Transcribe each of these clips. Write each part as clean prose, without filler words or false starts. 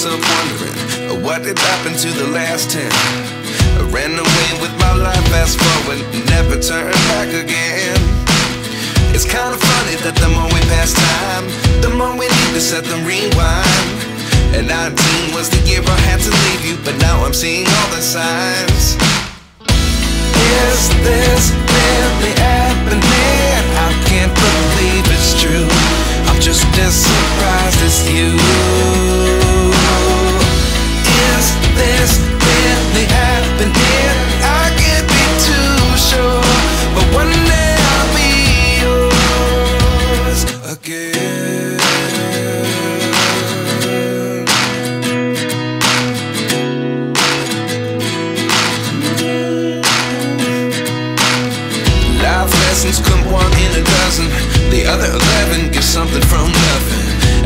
myself wondering, what did happen to the last 10? I ran away with my life, fast forward, never turn back again. It's kind of funny that the more we pass time, the more we need to set the rewind. And 19 was the year I had to leave you, but now I'm seeing all the signs. Is this really happening? I can't believe it's true. I'm just as surprised as you. Is this really happening? I can't be too sure, but one day I'll be yours again. Life lessons come one in a dozen. The other 11 give something from nothing.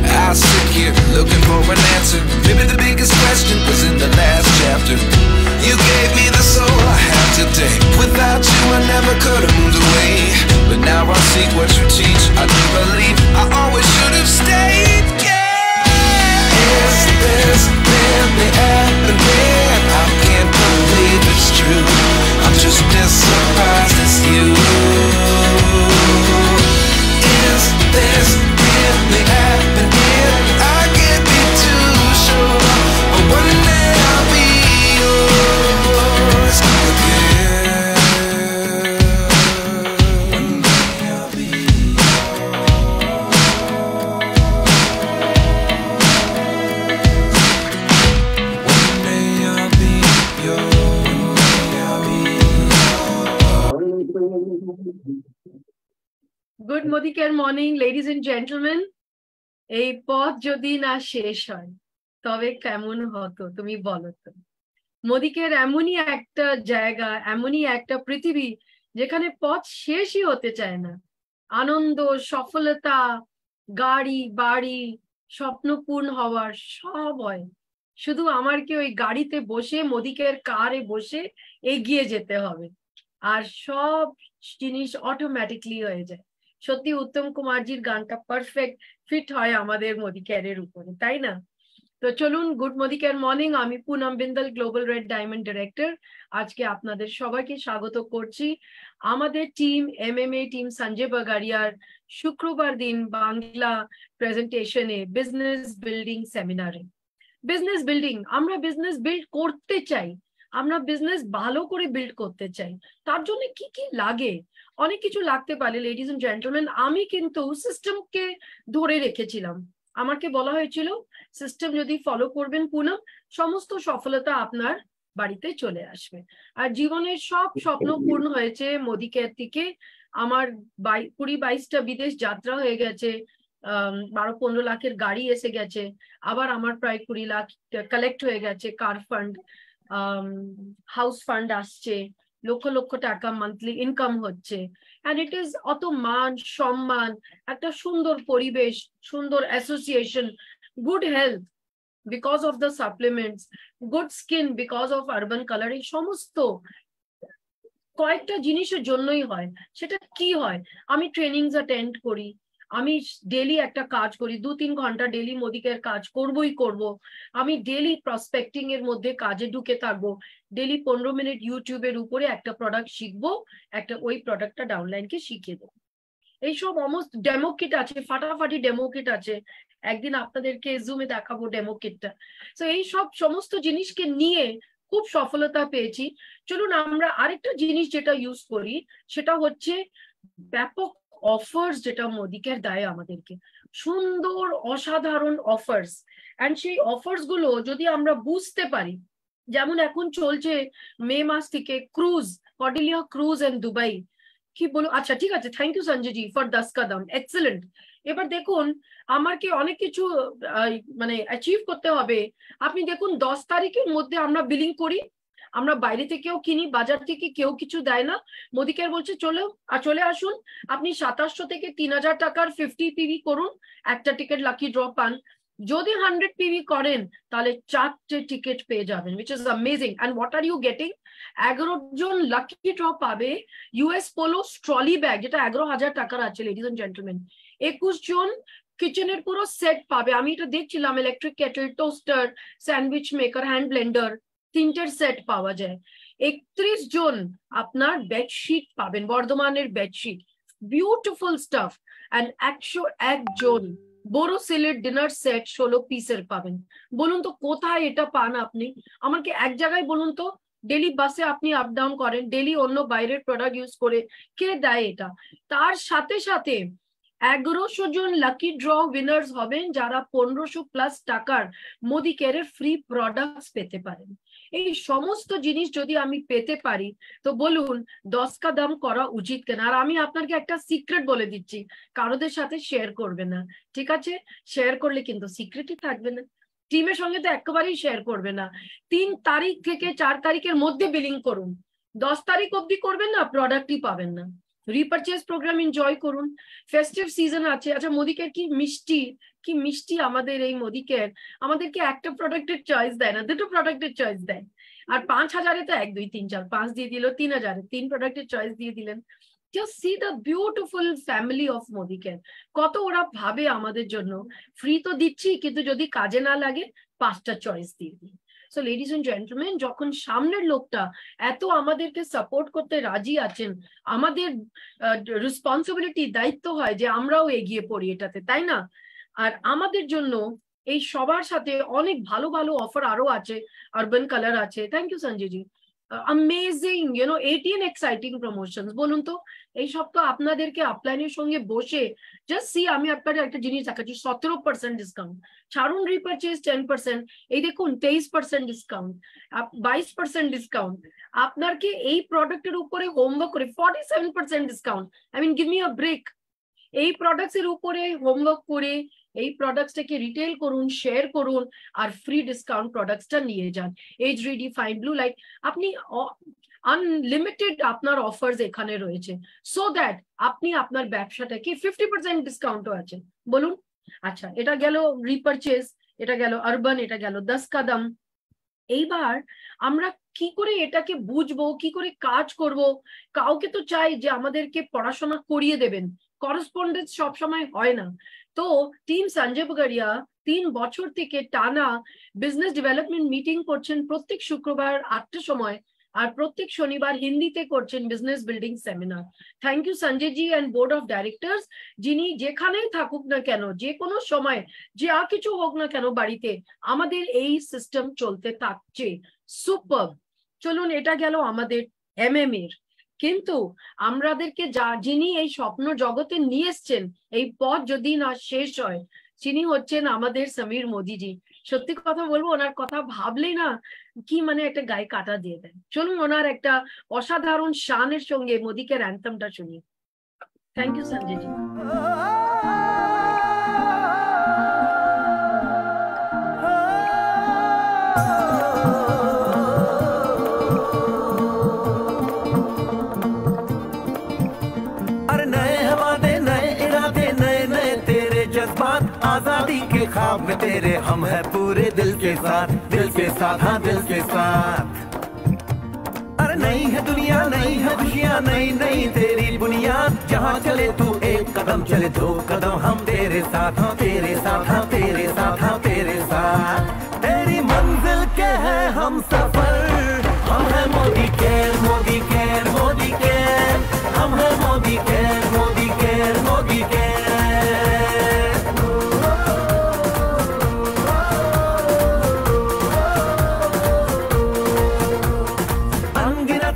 I sit here looking for an answer. Maybe the biggest question was in the last chapter. You gave me the soul I have today. Without you I never could have moved away. But now I see what you teach. I do believe I always should have stayed. Yeah. Is this really happening? I can't believe it's true. I'm just as surprised as you. Is this really happening? I can't be too sure, but one day I'll be yours again. One day I'll be One day I'll be Good Modicare morning, ladies and gentlemen. এই পথ যদি না শেষ হয় তবে কেমন হতো তুমি বলো তো। মোদিকের এমনই একটা জায়গা, এমনই একটা পৃথিবী যেখানে পথ শেষই হতে চায় না। আনন্দ, সফলতা, গাড়ি বাড়ি, স্বপ্ন পূর্ণ হওয়ার সব হয়। শুধু আমাকে ওই গাড়িতে বসে, মোদিকের কারে বসে এগিয়ে যেতে হবে, আর সব জিনিস অটোমেটিকলি হয়ে যায়। সত্যি উত্তম কুমারজির গানটা পারফেক্ট ফিট হয় আমাদের মোদিকেয়ারের উপরে, তাই না? তো চলুন, গুড মোদিকেয়ার মর্নিং। আমি Poonam Bindal, global red diamond director. আজকে আপনাদের সবাইকে স্বাগত করছি আমাদের টিম MMA টিম সঞ্জয় বাগারিয়ার শুক্রবার দিন বাংলা প্রেজেন্টেশনে, বিজনেস বিল্ডিং সেমিনারে। বিজনেস বিল্ডিং, আমরা বিজনেস বিল্ড করতে চাই, আমরা বিজনেস ভালো করে বিল্ড করতে চাই। তার জন্য কি কি লাগে? অনেক কিছু লাগতে পারে লেডিজ এন্ড জেন্টলম্যান। আমি কিন্তু সিস্টেমকে ধরে রেখেছিলাম। আমাকে বলা হয়েছিল সিস্টেম যদি ফলো করবেন পুনম, সমস্ত সফলতা আপনার বাড়িতে চলে আসবে। আর জীবনের সব স্বপ্ন পূর্ণ হয়েছে মোদিকেয়ার থেকে। আমার 20-22টা বিদেশ যাত্রা হয়ে গেছে, 12-15 লাখের গাড়ি এসে গেছে, আবার আমার প্রায় 20 লাখ কালেক্ট হয়ে গেছে। কার ফান্ড, হাউস ফান্ড আসছে, লক্ষ লক্ষ টাকা মান্থলি ইনকাম হচ্ছে। এন্ড ইট ইজ অত মান সম্মান, একটা সুন্দর পরিবেশ, সুন্দর association, good health because of the supplements, good skin because of urban colouring, সমস্ত কয়েকটা জিনিসের জন্যই হয়। সেটা কি হয়? আমি ট্রেনিংস অ্যাটেন্ড করি, আমি ডেলি একটা কাজ করি, 2-3 ঘন্টা ডেলি মোদিকের কাজ করবই করব। আমি ডেলি প্রসপেক্টিং এর মধ্যে কাজে ঢুকে থাকবো, ডেলি 15 মিনিট ইউটিউবের উপরে একটা প্রোডাক্ট শিখবো, একটা ওই প্রোডাক্টটা ডাউনলাইনকে শিখিয়ে দেবো। এইসব অলমোস্ট ডেমো কিট আছে, ফাটাফাটি ডেমো কিট আছে, একদিন আপনাদেরকে জুমে দেখাবো ডেমো কিটটা। তো এই সব সমস্ত জিনিসকে নিয়ে খুব সফলতা পেয়েছি। চলুন আমরা আরেকটা জিনিস যেটা ইউজ করি, সেটা হচ্ছে ব্যাপক অফার্স, যেটা মোদিকেয়ার দেয় আমাদেরকে, সুন্দর অসাধারণ অফার্স। এন্ড সেই অফার্স গুলো যদি আমরা বুঝতে পারি, যেমন এখন চলছে মে মাস থেকে cruise, Cordelia cruise and Dubai. কি বলো? আচ্ছা ঠিক আছে, thank you Sanjay ji for 10 কাদম, এক্সেলেন্ট। এবার দেখুন, আমাকে অনেক কিছু মানে অ্যাচিভ করতে হবে। আপনি দেখুন 10 তারিখের মধ্যে আমরা বিলিং করি, আমরা বাইরে থেকেও কিনি, বাজার থেকে কেউ কিছু দেয় না। মোদিকেয়ার বলছে চলে আসুন, আপনি 2700 থেকে 3000 টাকার 50 পিভি করুন, একটা টিকিট লাকি ড্র পান। যদি 100 পিভি করেন তাহলে 4টে টিকিট পেয়ে যাবেন, which is amazing. and what are you getting? 11 জন লাকি ড্র পাবে ইউএস পোলো ট্রলি ব্যাগ, যেটা 11,000 টাকার আছে লেডিজ এন্ড জেন্টলম্যান। 21 জন কিচেনের পুরো সেট পাবে। আমি এটা দেখছিলাম, electric kettle, toaster, sandwich maker, hand blender, 3টের সেট পাওয়া যায়। 31 জন আপনার বেডশিট পাবেন, বর্ধমানের বেডশিট, বিউটিফুল স্টাফ। অ্যান্ড 101 জন বোরোসিলের ডিনার সেট 16 পিসের পাবেন। বলুন তো কোথায় এটা পান আপনি? আমাকে এক জায়গায় বলুন তো, ডেলি বাসে আপনি আপ ডাউন করেন, ডেলি অন্য বাইরের প্রোডাক্ট ইউজ করে, কে দেয় এটা? তার সাথে সাথে 1100 জন লাকি ড্র উইনার্স হবেন যারা 1500+ টাকার মোদি কেয়ারের ফ্রি প্রোডাক্টস পেতে পারেন। এই সমস্ত জিনিস যদি আমি পেতে পারি তো বলুন 10 কা দাম করা উচিত কেন? আর আমি আপনাকে একটা সিক্রেট বলে দিচ্ছি, কারোদের সাথে শেয়ার করবে না, ঠিক আছে? শেয়ার করলে কিন্তু সিক্রেটই থাকবে না। টিমের সঙ্গে তো একেবারেই শেয়ার করবে না। 3 তারিখ থেকে 4 তারিখের মধ্যে বিলিং করুন। 10 তারিখ অবধি করবেন না, প্রোডাক্টই পাবেন না। রিপারচেজ প্রোগ্রাম এনজয় করুন, ফেস্টিভ সিজন আছে। আচ্ছা, মোদি কেয়ার কি মিষ্টি, কি মিষ্টি আমাদের এই মোদি কেয়ার। আমাদেরকে একটা প্রোডাক্টের চয়েস দেয় না, দুটো প্রোডাক্টের চয়েস দেয়। আর 5000-এ তো 1 2 3 4 5 দিয়ে দিল, 3000-এ 3 প্রোডাক্টের চয়েস দিয়ে দিলেন। Just see the beautiful family of Modi care. কত ওরা ভাবে আমাদের জন্য। ফ্রি তো দিচ্ছি, কিন্তু যদি কাজে না লাগে 5টা চয়েস দিয়ে দিই। সো লেডিজ এন্ড জেন্টলম্যান, যখন সামনের লোকটা এত আমাদেরকে সাপোর্ট করতে রাজি আছেন, আমাদের রেসপন্সিবিলিটি, দায়িত্ব হয় যে আমরাও এগিয়ে পড়ি এটাতে, তাই না? আর আমাদের জন্য এই সবার সাথে অনেক ভালো ভালো অফার আরো আছে। আরবান কালার আছে, thank you Sanjay ji, amazing 18 exciting promotions. বলুন তো এই সব তো আপনাদেরকে আপলাইনের সঙ্গে বসে জাস্ট সি। আমি আপনাদের একটা জিনিস দেখাচ্ছি, 17% ডিসকাউন্ট, ছাড়ুন রিপারচেজ 10%, এই দেখুন 23% ডিসকাউন্ট, 22% ডিসকাউন্ট। আপনার কি এই প্রোডাক্টের উপরে হোমওয়ার্ক করে 47% discount. I mean give me a break. এই প্রোডাক্টস এর উপরে হোমওয়ার্ক করে এই প্রোডাক্টসটাকে রিটেল করুন, শেয়ার করুন, আর ফ্রি ডিসকাউন্ট প্রোডাক্টসটা নিয়ে যান। H ready, fine blue light, আপনি আনলিমিটেড আপনার অফার্স এখানে রয়েছে, সো দ্যাট আপনি আপনার ব্যবসাটাকে 50% ডিসকাউন্টও আছে। বলুন। আচ্ছা, এটা গেল রিপারচেজ, এটা গেল আরবান, এটা গেল 10 কাদম। এইবার আমরা কি করে এটাকে বুঝবো, কি করে কাজ করব? কাউকে তো চাই যে আমাদেরকে পড়াশোনা করিয়ে দেবেন, করেসপন্ডেন্স সবসময় হয় না। তো টিম সঞ্জয় বাগারিয়া 3 বছর থেকে টানা বিজনেস ডেভেলপমেন্ট মিটিং করছেন প্রত্যেক শুক্রবার 8টার সময়, আর প্রত্যেক শনিবার হিন্দিতে করছেন business building seminar. Thank you Sanjay ji and board of directors, যিনি যেখানেই থাকুক না কেন, যে কোনো সময় যে আর কিছু হোক না কেন বাড়িতে, আমাদের এই সিস্টেম চলতে থাকছে। সুপার। চলুন, এটা গেল আমাদের এমএম এর। কিন্তু আমাদেরকে যিনি এই স্বপ্ন জগতে নিয়ে এসছেন, এই পথ যদি না শেষ হয়, তিনি হচ্ছেন আমাদের সমীর মোদিজি। সত্যি কথা বলবো, ওনার কথা ভাবলেই না কি মানে একটা গায়ে কাটা দিয়ে দেয়। চলুন ওনার একটা অসাধারণ শানের সঙ্গে মোদিকের অ্যান্থমটা শুনি। থ্যাংক ইউ সঞ্জয় জি। आजादी के ख्वाब में तेरे हम है पूरे दिल के साथ, दिल के साथ, हाँ दिल के साथ। अरे नहीं है दुनिया, नहीं है खुशियाँ, नहीं नहीं तेरी बुनियाद। जहाँ चले तू एक कदम, चले 2 कदम, हम तेरे साथ, हाँ तेरे साथ, हाँ तेरे साथ, हाँ तेरे साथ। तेरी मंजिल के है हम सफर, हम है Modicare, Modicare, Modicare, हम है Modicare, Modicare, Modi care.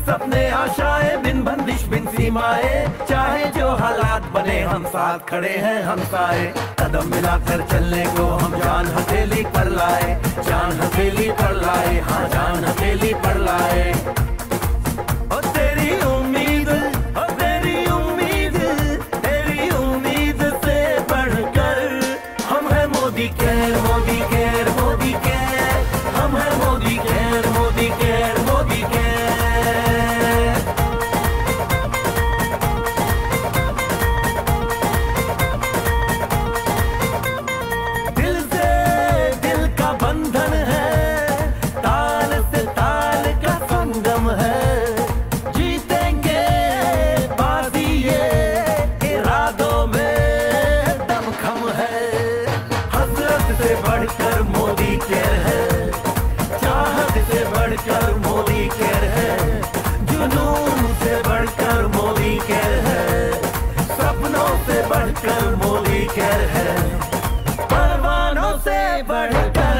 सपने आशाएं बिन बंदिश बिन सीमाएं, चाहे जो हालात बने हम साथ खड़े हैं हमसाए। कदम मिलाकर चलने को हम जान हथेली पर लाए, जान हथेली पर लाए, हाँ जान हथेली पर लाए। और तेरी उम्मीद, और तेरी उम्मीद, तेरी उम्मीद से बढ़कर हम है Modicare, Modicare, Modicare, हम है Modicare, Modicare, Modicare. Care है, परवानों से बढ़कर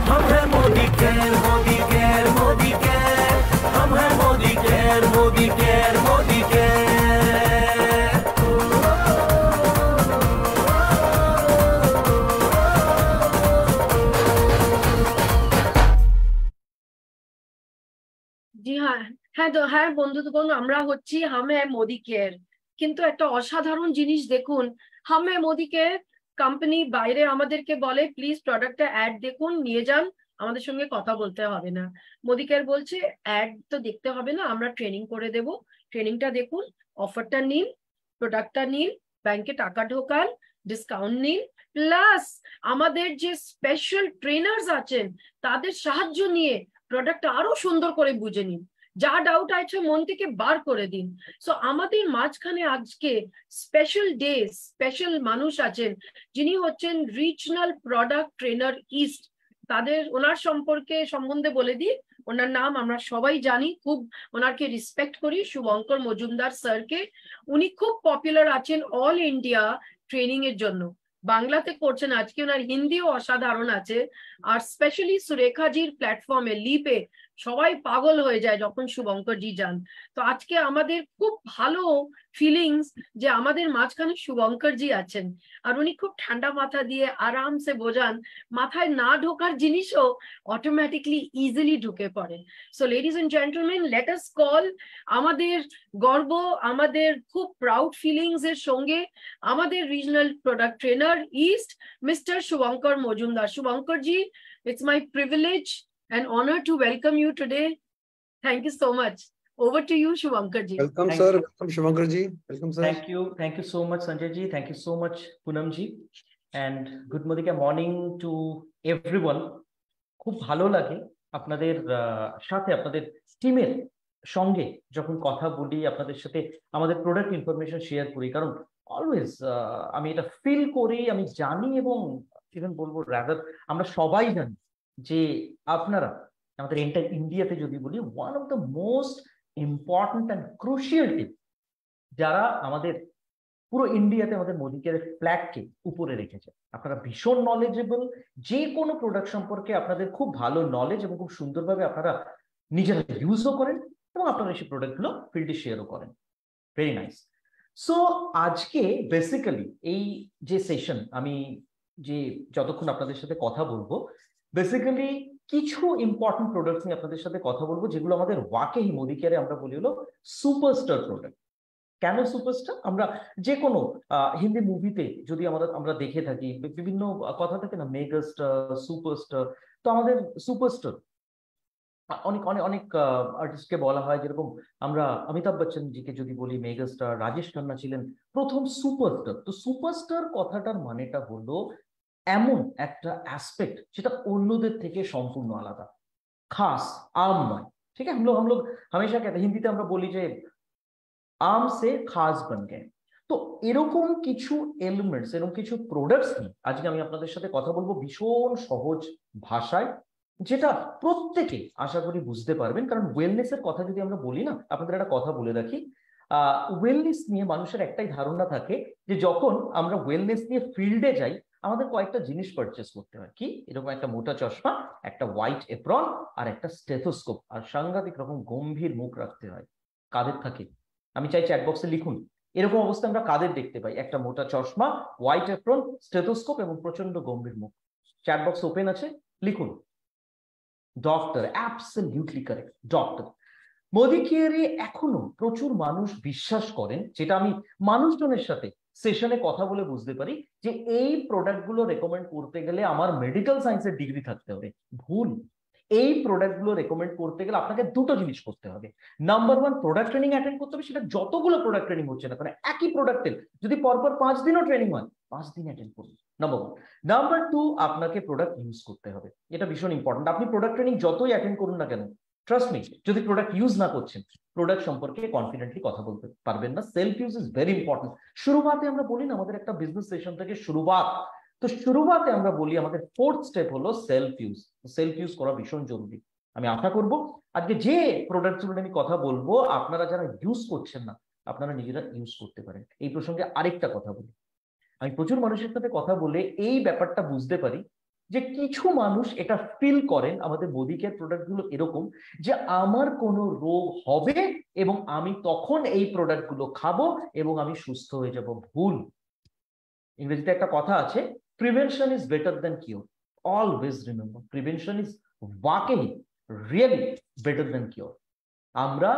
हम हैं Modicare, Modicare, Modicare, हम हैं Modicare, Modicare, Modicare. জি হ্যাঁ, হ্যাঁ তো হ্যাঁ বন্ধুগণ, আমরা হচ্ছি হাম হ্যাঁ মোদি কেয়ার। কিন্তু একটা অসাধারণ জিনিস দেখুন, হাম হ্যাঁ মোদি কেয়ার কোম্পানি বাইরে আমাদেরকে বলে প্লিজ প্রোডাক্টটা অ্যাড দেখুন, নিয়ে যান, আমাদের সঙ্গে কথা বলতে হবে না। মোদি কেয়ার বলছে অ্যাড তো দেখতে হবে না, আমরা ট্রেনিং করে দেব, ট্রেনিংটা দেখুন, অফারটা নিন, প্রোডাক্টটা নিন, ব্যাংকে টাকা ঢোকান, ডিসকাউন্ট নিন, প্লাস আমাদের যে স্পেশাল ট্রেনার্স আছেন তাদের সাহায্য নিয়ে প্রোডাক্ট আরো সুন্দর করে বুঝে নিন, যা ডাউট আছে মন থেকে বার করে দিন। সো আমাদের মাঝখানে আজকে স্পেশাল ডে, স্পেশাল মানুষ আছেন যিনি হচ্ছেন রিজনাল প্রোডাক্ট ট্রেনার ইস্ট। ওনার সম্বন্ধে বলে দিই, ওনার নাম আমরা সবাই জানি, খুব ওনাকে রেসপেক্ট করি, শুভঙ্কর মজুমদার স্যারকে। উনি খুব পপুলার আছেন অল ইন্ডিয়া ট্রেনিং এর জন্য, বাংলাতে করছেন আজকে, ওনার হিন্দিও অসাধারণ আছে। আর স্পেশালি সুরেখাজির প্ল্যাটফর্মে লিপে সবাই পাগল হয়ে যায় যখন শুভঙ্করজি যান। তো আজকে আমাদের খুব ভালো ফিলিংস যে আমাদের মাঝখানে শুভঙ্করজি আছেন, আর উনি খুব ঠান্ডা মাথা দিয়ে আরামসে বোঝান, মাথায় না ঢোকার জিনিসও অটোমেটিকলি ইজিলি ঢুকে পড়ে। So ladies and gentleman, let us call আমাদের গর্ব, আমাদের খুব প্রাউড ফিলিংস এর সঙ্গে আমাদের regional product trainer east mister Shubhankar Majumdar. Shubhankarji, it's my privilege and honor to welcome you today. Thank you so much. Over to you, Shubhankarji. Welcome, sir. Welcome, Shubhankarji. Welcome, sir. Thank you so much, Sanjay ji. Thank you so much, Poonamji. And good morning to everyone. খুব ভালো লাগে আপনাদের সাথে, আপনাদের টিমের সঙ্গে যখন কথা বলি, আপনাদের সাথে আমাদের প্রোডাক্ট ইনফরমেশন শেয়ার করি, কারণ অলওয়েজ আমি এটা ফিল করি, আমি জানি, এবং ইভেন বলবো রাদার আমরা সবাই জানি যে আপনারা আমাদের এন্টার ইন্ডিয়াতে যদি বলি one of the most important and crucial team, যারা আমাদের পুরো ইন্ডিয়াতে আমাদের মোদি কেয়ারের ফ্ল্যাগকে উপরে রেখেছে। আপনারা ভীষণ নলেজেবল, যে কোনো প্রোডাক্ট সম্পর্কে আপনাদের খুব ভালো নলেজ এবং খুব সুন্দরভাবে আপনারা নিজেরা ইউজও করেন এবং আপনারা সেই প্রোডাক্টগুলো ফিল্ডে শেয়ারও করেন। Very nice. সো আজকে বেসিক্যালি এই যে সেশন, আমি যে যতক্ষণ আপনাদের সাথে কথা বলবো, বেসিক্যালি কিছু ইম্পর্টেন্ট প্রোডাক্ট নিয়ে আপনাদের সাথে কথা বলবো, যেগুলো আমাদের ওয়াকেই মোদি কেয়ারে আমরা বলি হলো সুপারস্টার প্রোডাক্ট। কেন সুপারস্টার? আমরা যে কোনো হিন্দি মুভিতে যদি আমরা দেখে থাকি, বিভিন্ন কথা থাকে না, মেগাস্টার, সুপারস্টার। তো আমাদের সুপারস্টার অনেক অনেক অনেক আর্টিস্টকে বলা হয়, যেরকম আমরা অমিতাভ বচ্চন জিকে যদি বলি মেগাস্টার, রাজেশ খান্না ছিলেন প্রথম সুপারস্টার। তো সুপারস্টার কথাটার মানেটা হলো এমন একটা অ্যাসপেক্ট যেটা অন্যদের থেকে সম্পূর্ণ আলাদা, খাস, আম নয়। ঠিক আছে, हम लोग हमेशा कहते हैं, হিন্দিতে আমরা বলি যে আম সে খাস বন গে। তো এরকম কিছু এলিমেন্টস, এরকম কিছু প্রোডাক্টস নিয়ে আজকে আমি আপনাদের সাথে কথা বলবো ভীষণ সহজ ভাষায়, যেটা প্রত্যেকে আশা করি বুঝতে পারবেন। কারণ ওয়েলনেস এর কথা যদি আমরা বলি না, আপনাদের একটা কথা বলে রাখি, ওয়েলনেস নিয়ে মানুষের একটাই ধারণা থাকে যে যখন আমরা ওয়েলনেস নিয়ে ফিল্ডে যাই আমাদের কয়েকটা জিনিস পারচেস করতে হয়। কি? এরকম একটা মোটা চশমা, একটা হোয়াইট এপ্রন, আর একটা স্টেথোস্কোপ, আর সাংঘাতিক রকম গম্ভীর মুখ রাখতে হয়। কাদের থাকে? আমি চাই চ্যাট বক্সে লিখুন এরকম অবস্থা আমরা কাদের দেখতে পাই। একটা মোটা চশমা, হোয়াইট এপ্রন, স্টেথোস্কোপ এবং প্রচন্ড গম্ভীর মুখ। চ্যাট বক্স ওপেন আছে, লিখুন doctor. Absolutely correct, doctor. Modi কেয়ারে এখনো প্রচুর মানুষ বিশ্বাস করেন, যেটা আমি মানুষজনের সাথে সেশনে কথা বলে বুঝতে পারি, যে এই প্রোডাক্টগুলো রেকমেন্ড করতে গেলে আমার মেডিকেল সায়েন্সের ডিগ্রি থাকতে হবে। ভুল। এই প্রোডাক্টগুলো রেকমেন্ড করতে গেলে আপনাকে দুটো জিনিস করতে হবে। Number one, product training attend করতে হবে। সেটা যতগুলো প্রোডাক্ট ট্রেনিং হচ্ছে না কারণ একই প্রোডাক্টের যদি পরপর 5 দিনও ট্রেনিং হয়, 5 দিন অ্যাটেন্ড করুন। Number one. নাম্বার টু, আপনাকে প্রোডাক্ট ইউজ করতে হবে। এটা ভীষণ ইম্পর্টেন্ট। আপনি প্রোডাক্ট ট্রেনিং যতই অ্যাটেন্ড করুন না কেন, ট্রাস্ট মি, যদি প্রোডাক্ট ইউজ না করছেন প্রোডাক্ট সম্পর্কে কনফিডেন্টলি কথা বলতে পারবেন না। Self use is very important. শুরুতে আমরা বলি না, আমাদের একটা বিজনেস সেশন থেকে শুরুয়াত, তো শুরুতে আমরা বলি আমাদের 4th স্টেপ হলো সেলফ ইউজ। সেলফ ইউজ করা ভীষণ জরুরি। আমি আশা করব আজকে যে প্রোডাক্টগুলো আমি কথা বলবো আপনারা যারা ইউজ করছেন না আপনারা নিজেরা ইউজ করতে পারেন। এই প্রসঙ্গে আরেকটা কথা বলি, আমি প্রচুর মানুষের সাথে কথা বলে এই ব্যাপারটা বুঝতে পারি যে কিছু মানুষ এটা ফিল করেন আমাদের বডি কেয়ার প্রোডাক্টগুলো এরকম যে আমার কোনো রোগ হবে এবং আমি তখন এই প্রোডাক্টগুলো খাবো এবং আমি সুস্থ হয়ে যাব। ভুল। ইংরেজিতে একটা কথা আছে, prevention is better than cure. Always remember, prevention is ওয়াকেই রিয়েলি বেটার দ্যান কিওর। আমরা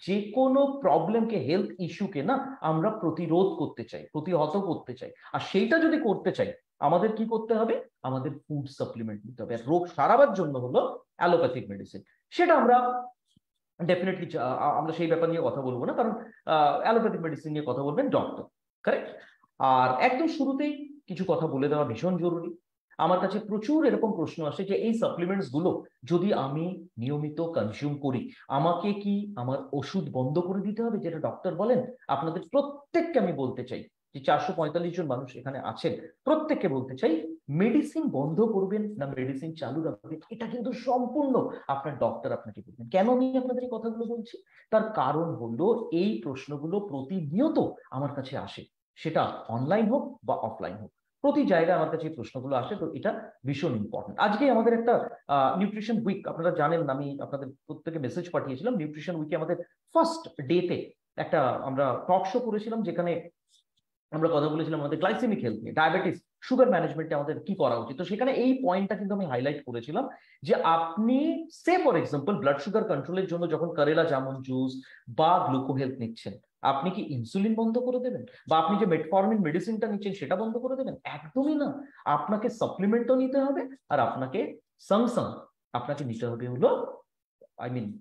যে কোনো প্রবলেমকে, হেলথ ইস্যুকে না আমরা প্রতিরোধ করতে চাই, প্রতিহত করতে চাই। আর সেইটা যদি করতে চাই আমাদের কি করতে হবে? আমাদের ফুড সাপ্লিমেন্ট নিতে হবে। রোগ সারাবার জন্য হলো অ্যালোপ্যাথিক মেডিসিন। সেটা আমরা ডেফিনেটলি আমরা সেই ব্যাপার নিয়ে কথা বলবো না, কারণ অ্যালোপ্যাথিক মেডিসিন নিয়ে কথা বলবেন ডক্টর, কারেক্ট? আর একদম শুরুতেই কিছু কথা বলে দেওয়া ভীষণ জরুরি। আমার কাছে প্রচুর এরকম প্রশ্ন আসে যে এই সাপ্লিমেন্টস গুলো যদি আমি নিয়মিত কনজিউম করি আমাকে কি আমার ওষুধ বন্ধ করে দিতে হবে, যেটা ডক্টর বলেন? আপনাদের প্রত্যেককে আমি বলতে চাই, যে 445 জন মানুষ এখানে আছেন, প্রত্যেককে বলতে চাই, মেডিসিন বন্ধ করবেন না মেডিসিন চালু রাখবেন এটা কিন্তু সম্পূর্ণ আপনার ডক্টর আপনাকে বলবেন। কেন আমি আপনাদের এই কথাগুলো বলছি? তার কারণ হলো এই প্রশ্নগুলো প্রতিনিয়ত আমার কাছে আসে, সেটা অনলাইন হোক বা অফলাইন হোক, প্রতি জায়গায় আমার কাছে এই প্রশ্নগুলো আসে। তো এটা ভীষণ ইম্পর্টেন্ট। আজকে আমাদের একটা নিউট্রিশন উইক, আপনারা জানেন আমি আপনাদের প্রত্যেকে মেসেজ পাঠিয়েছিলাম। নিউট্রিশন উইকে আমাদের ফার্স্ট ডেতে একটা আমরা টক শো করেছিলাম, যেখানে আমরা কথা বলেছিলাম আমাদের গ্লাইসেমিক হেলথ নিয়ে, ডায়াবেটিস, সুগার ম্যানেজমেন্টে আমাদের কি করা উচিত। তো সেখানে এই পয়েন্টটা কিন্তু আমি হাইলাইট করেছিলাম যে আপনি সে ফর এক্সাম্পল ব্লাড সুগার কন্ট্রোলের জন্য যখন কারেলা জামুন জুস বা গ্লুকো হেলথ নিচ্ছেন, আপনি কি ইনসুলিন বন্ধ করে দেবেন? বা আপনি যে মেটফরমিন মেডিসিনটা নিচ্ছেন সেটা বন্ধ করে দেবেন? একদমই না। আপনাকে সাপ্লিমেন্টও নিতে হবে, আর আপনাকে সঙ্গ আপনাকে নিতে হবে হলো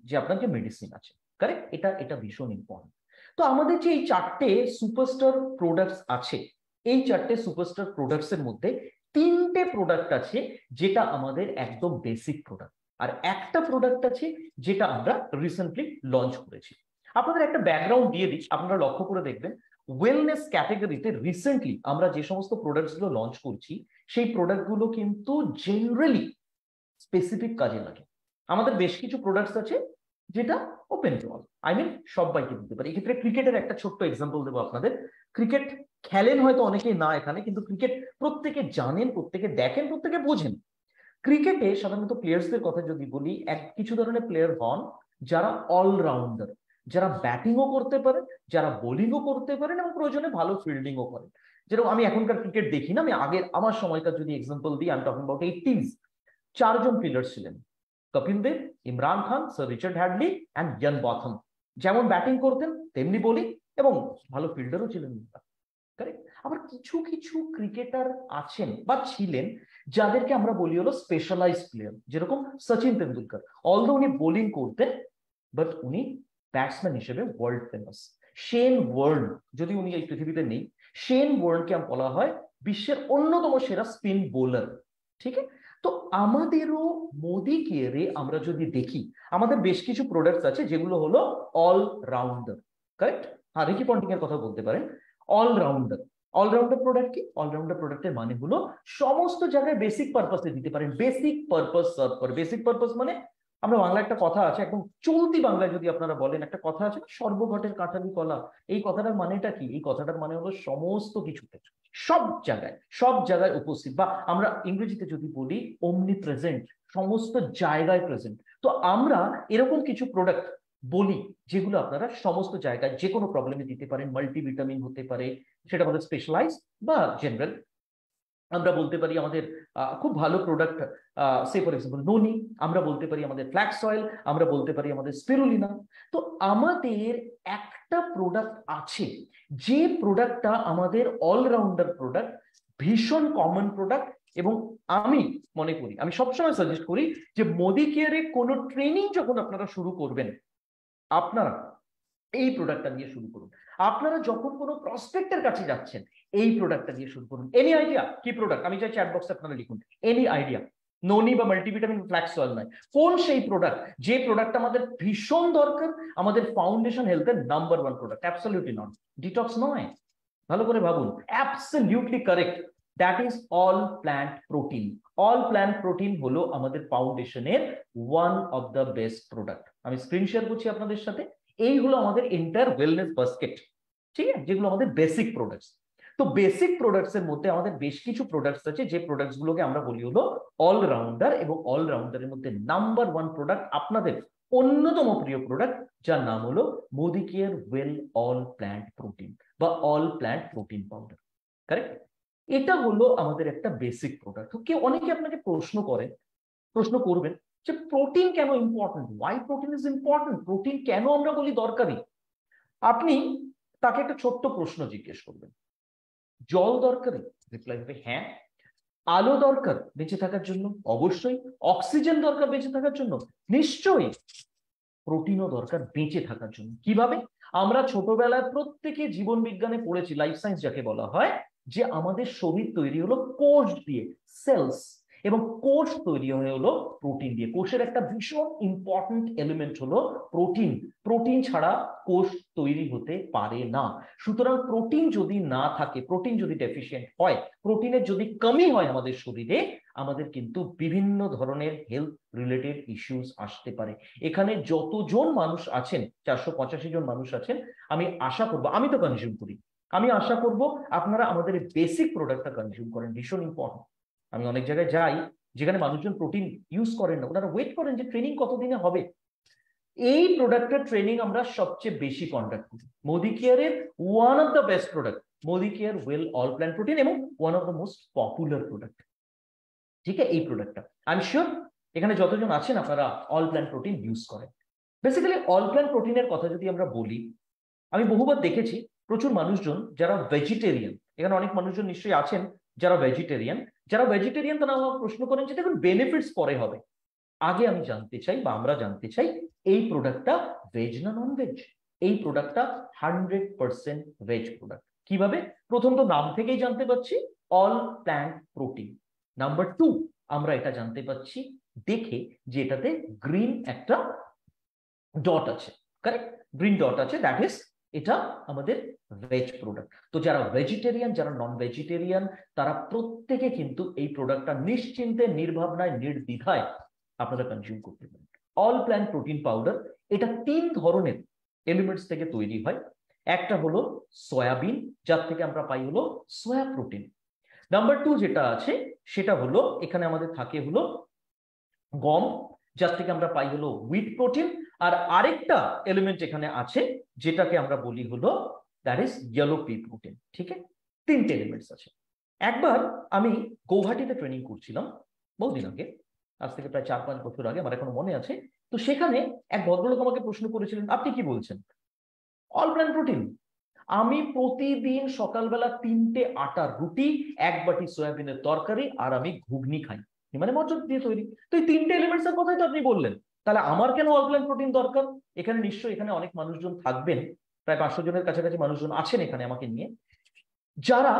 যে আপনার যে মেডিসিন আছে, কারেক্ট? এটা ভীষণ ইম্পর্টেন্ট। তো আমাদের যে এই 4টে সুপারস্টার প্রোডাক্টস আছে, এই 4টে সুপারস্টার প্রোডাক্টস এর মধ্যে 3টে প্রোডাক্ট আছে যেটা আমাদের একদম বেসিক প্রোডাক্ট, আর একটা প্রোডাক্ট আছে যেটা আমরা রিসেন্টলি লঞ্চ করেছি। আপনাদের একটা ব্যাকগ্রাউন্ড দিয়ে দিই, আপনারা লক্ষ্য করে দেখবেন ওয়েলনেস ক্যাটাগরিতে রিসেন্টলি আমরা যে সমস্ত প্রোডাক্টস গুলো লঞ্চ করছি সেই প্রোডাক্টগুলো কিন্তু জেনারেলি স্পেসিফিক কাজে লাগে। আমাদের বেশ কিছু প্রোডাক্টস আছে যেটা ওপেন টু অল, সবাইকে দিতে পারে। এক্ষেত্রে ক্রিকেটের একটা ছোট্ট এক্সাম্পল দেবো আপনাদের। ক্রিকেট খেলেন হয়তো অনেকেই না এখানে, কিন্তু ক্রিকেট প্রত্যেকে জানেন, প্রত্যেকে দেখেন, প্রত্যেকে বোঝেন। ক্রিকেটে সাধারণত প্লেয়ার্সদের কথা যদি বলি, কিছু ধরনের প্লেয়ার হন যারা অলরাউন্ডার, যারা ব্যাটিংও করতে পারেন, যারা বোলিংও করতে পারেন এবং প্রয়োজনে ভালো ফিল্ডিংও করেন। যেরকম আমি এখনকার ক্রিকেট দেখি না, আমি আগের আমার সময়কার যদি এক্সাম্পল দিই, আমি টকিং অ্যাবাউট 80s, 4জন প্লেয়ার ছিলেন, Kapil Dev, Imran Khan, sir Richard Hadlee and ইয়ান বথম। যেমন ব্যাটিং করতেন তেমনি বোলিং, এবং ভালো ফিল্ডারও ছিলেন। কারেক্ট? আবার কিছু কিছু ক্রিকেটার আছেন বা ছিলেন যাদেরকে আমরা বলি হলো স্পেশালাইজড প্লেয়ার, যেরকম সচিন তেন্ডুলকর। অলদো উনি বোলিং করতেন, বাট উনি ব্যাটসম্যান হিসেবে ওয়ার্ল্ড ফেমাস। শেন ওয়ার্ন, যদি উনি এই পৃথিবীতে নেই, শেন ওয়ার্নকে বলা হয় বিশ্বের অন্যতম সেরা স্পিন বোলার। ঠিক আছে? তো আমাদেরও মোদি কেয়ারে আমরা যদি দেখি, আমাদের বেশ কিছু প্রোডাক্টস আছে যেগুলো হলো অলরাউন্ডার, কারেক্ট? হ্যাঁ, রিকি পন্টিং এর কথা বলতে পারেন অলরাউন্ডার। অলরাউন্ডার প্রোডাক্ট কি? অলরাউন্ডার প্রোডাক্টের মানে হলো সমস্ত জায়গায় বেসিক পারপাসে দিতে পারেন, বেসিক পারপাস সার্ভ করে। বেসিক পারপাস মানে, আমরা বাংলায় একটা কথা আছে, একদম চলতি বাংলায় যদি আপনারা বলেন, একটা কথা আছে সর্বঘটের কাঁঠালি কলা। এই কথাটার মানেটা কি? এই কথাটার মানে হলো সমস্ত কিছুতে, সব জায়গায় উপস্থিত, বা আমরা ইংরেজিতে যদি বলি ওমনি প্রেজেন্ট, সমস্ত জায়গায় প্রেজেন্ট। তো আমরা এরকম কিছু প্রোডাক্ট বলি যেগুলো আপনারা সমস্ত জায়গায় যে কোনো প্রবলেমে দিতে পারেন। মাল্টিভিটামিন হতে পারে, সেটা আমাদের স্পেশালাইজ বা জেনারেল। আমরা বলতে পারি আমাদের খুব ভালো প্রোডাক্ট, সে ফর এক্সাম্পল ননি, আমরা বলতে পারি আমাদের ফ্ল্যাক্স অয়েল, আমরা বলতে পারি আমাদের স্পিরুলিনা। তো আমাদের একটা প্রোডাক্ট আছে যে প্রোডাক্টটা আমাদের অলরাউন্ডার প্রোডাক্ট, ভীষণ কমন প্রোডাক্ট, এবং আমি মনে করি, আমি সবসময় সাজেস্ট করি যে মোদি কেয়ারে কোনো ট্রেনিং যখন আপনারা শুরু করবেন, আপনারা এই প্রোডাক্টটা দিয়ে শুরু করুন। আপনারা যখন কোনো প্রসপেক্টের কাছে যাচ্ছেন, এই প্রোডাক্টটা দিয়ে শুরু করুন। এনি আইডিয়া কি প্রোডাক্ট? আমি চাই চ্যাট বক্সে আপনারা লিখুন এনি আইডিয়া। ননি বা মাল্টিভিটামিন, ফ্ল্যাক্স অয়েল নয়। কোন সেই প্রোডাক্ট যে প্রোডাক্ট আমাদের ভীষণ দরকার, আমাদের ফাউন্ডেশন হেলথের number 1 product? Absolutely not. Detox নয়, ভালো করে ভাবুন। Absolutely correct, that is all plant protein. All plant protein হলো আমাদের ফাউন্ডেশনের one of the best product. আমি স্ক্রিন শেয়ার করছি আপনাদের সাথে। এই হলো আমাদের এন্টায়ার ওয়েলনেস বাস্কেট, ঠিক আছে, যেগুলো আমাদের বেসিক প্রোডাক্টস। তো তো বেসিক প্রোডাক্টস এর মধ্যে আমাদের বেশ কিছু প্রোডাক্টস আছে, যে প্রোডাক্টস গুলোকে আমরা বলি হলো অলরাউন্ডার, এবং অলরাউন্ডারের মধ্যে নাম্বার 1 প্রোডাক্ট, আপনাদের অন্যতম প্রিয় প্রোডাক্ট, যার নাম হলো Modicare well all plant protein বা all plant protein powder. Correct? এটা হলো আমাদের একটা বেসিক প্রোডাক্ট। তো কেউ অনেকে আপনাকে প্রশ্ন করবেন যে প্রোটিন কেন important, why protein is important, protein কেন আমরা বলি দরকারি। আপনি তাকে একটা ছোট্ট প্রশ্ন জিজ্ঞেস করবেন, জল দরকারি? রিপ্লাই হবে হ্যাঁ। আলো দরকার বেঁচে থাকার জন্য? অবশ্যই। অক্সিজেন দরকার বেঁচে থাকার জন্য? নিশ্চয়ই। প্রোটিনও দরকার বেঁচে থাকার জন্য। কিভাবে? আমরা ছোটবেলায় প্রত্যেকে জীবন বিজ্ঞানে পড়েছি, লাইফ সায়েন্স যাকে বলা হয়, যে আমাদের শরীর তৈরি হলো কোষ দিয়ে, সেলস, এবং কোষ তৈরি হলো প্রোটিন দিয়ে। কোষের একটা ভীষণ ইম্পর্টেন্ট এলিমেন্ট হলো প্রোটিন। প্রোটিন ছাড়া কোষ তৈরি হতে পারে না। সুতরাং প্রোটিন যদি না থাকে, প্রোটিন যদি ডেফিসিয়েন্ট হয়, প্রোটিনের যদি কমি হয় আমাদের শরীরে, আমাদের কিন্তু বিভিন্ন ধরনের হেলথ রিলেটেড ইস্যুস আসতে পারে। এখানে যতজন মানুষ আছেন, 485 জন মানুষ আছেন, আমি আশা করব, আমি তো কনজিউম করি, আমি আশা করব আপনারা আমাদের বেসিক প্রোডাক্টটা কনজিউম করেন, ভীষণ ইম্পর্টেন্ট। আমি অনেক জায়গায় যাই যেখানে মানুষজন প্রোটিন ইউজ করেন না, ওনারা ওয়েট করেন যে ট্রেনিং কতদিনে হবে। এই প্রোডাক্টের ট্রেনিং আমরা সবচেয়ে বেশি কন্ডাক্ট করি। মোদিকেয়ারের one of the best product Modicare well all plant protein, এবং one of the most popular product. ঠিক আছে, এই প্রোডাক্টটা আই এম শিওর এখানে যতজন আছেন আপনারা অল প্ল্যান্ট প্রোটিন ইউজ করেন। বেসিক্যালি অল প্ল্যান্ট প্রোটিনের কথা যদি আমরা বলি, আমি বহুবার দেখেছি প্রচুর মানুষজন যারা ভেজিটেরিয়ান, এখানে অনেক মানুষজন নিশ্চয়ই আছেন যারা ভেজিটেরিয়ান, তারা আমাকে প্রশ্ন করেন যে দেখুন বেনিফিটস পরে হবে, আগে আমি জানতে চাই বা আমরা জানতে চাই এই প্রোডাক্টটা ভেজ না নন ভেজ। এই প্রোডাক্টটা 100% ভেজ প্রোডাক্ট। কিভাবে? প্রথম তো নাম থেকেই জানতে পারছি অল প্ল্যান্ট প্রোটিন। নাম্বার 2, আমরা এটা জানতে পারছি দেখে যে এটাতে গ্রিন একটা ডট আছে। কারেক্ট? গ্রিন ডট আছে, দ্যাট ইজ এটা আমাদের ভেজ প্রোডাক্ট। তো যারা ভেজিটেরিয়ান, যারা নন ভেজিটেরিয়ান, তারা প্রত্যেকে কিন্তু এই প্রোডাক্টটা নিশ্চিন্তে, নির্ভাবনায়, নির্দ্বিধায় আপনারা কনজিউম করতে পারেন। অল প্ল্যান্ট প্রোটিন পাউডার, এটা 3 ধরনের এলিমেন্টস থেকে তৈরি হয়। একটা হলো সয়াবিন, যার থেকে আমরা পাই হলো সয়া প্রোটিন। নাম্বার 2 যেটা আছে সেটা হলো, এখানে আমাদের থাকে হলো গম, যার থেকে আমরা পাই হলো হুইট প্রোটিন। আর আরেকটা এলিমেন্ট এখানে আছে যেটাকে আমরা বলি হলো that is yellow P protein. ঠিক আছে, 3টে এলিমেন্টস আছে। একবার আমি গৌহাটিতে ট্রেনিং করছিলাম বহুদিন আগে, আজ থেকে প্রায় 4-5 বছর আগে, আমার এখনো মনে আছে। তো সেখানে এক ভদ্রলোক আমাকে প্রশ্ন করেছিলেন, আপনি কি বলছেন অল প্ল্যান্ট প্রোটিন? আমি প্রতিদিন সকালবেলা 3টে আটার রুটি, 1 বাটি সয়াবিনের তরকারি, আর আমি ঘুগনি খাই, মানে মজুদ দিয়ে তৈরি। তো এই 3টে এলিমেন্টস এর কথাই তো আপনি বললেন, তাহলে আমার কেন অল প্ল্যান্ট প্রোটিন দরকার? এখানে নিশ্চয়ই এখানে অনেক মানুষজন থাকবেন, প্রায় 500 জনের কাছাকাছি মানুষজন আছেন এখানে আমাকে নিয়ে, যারা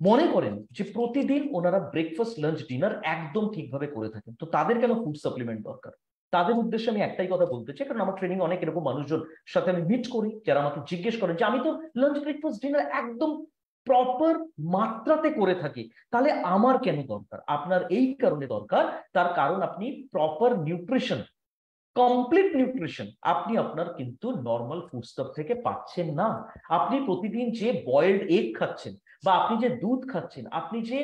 মনে করেন যে প্রতিদিন ওনারা ব্রেকফাস্ট, লাঞ্চ, ডিনার একদম ঠিকভাবে করে থাকেন। তো তাদের কেন ফুড সাপ্লিমেন্ট দরকার? তাদের উদ্দেশ্যে আমি একটাই কথা বলতে চাই, কারণ আমার ট্রেনিং অনেক এরকম মানুষজন সাথে আমি মিট করি যারা আমাকে জিজ্ঞেস করেন যে আমি তো লাঞ্চ, ব্রেকফাস্ট, ডিনার একদম প্রপার মাত্রাতে করে থাকি, তাহলে আমার কেন দরকার? আপনার এই কারণে দরকার, তার কারণ আপনি প্রপার নিউট্রিশন, কমপ্লিট নিউট্রিশন আপনি আপনার কিন্তু নর্মাল ফুড স্টাফ থেকে পাচ্ছেন না। আপনি প্রতিদিন যে বয়েলড এগ খাচ্ছেন, বা আপনি যে দুধ খাচ্ছেন, আপনি যে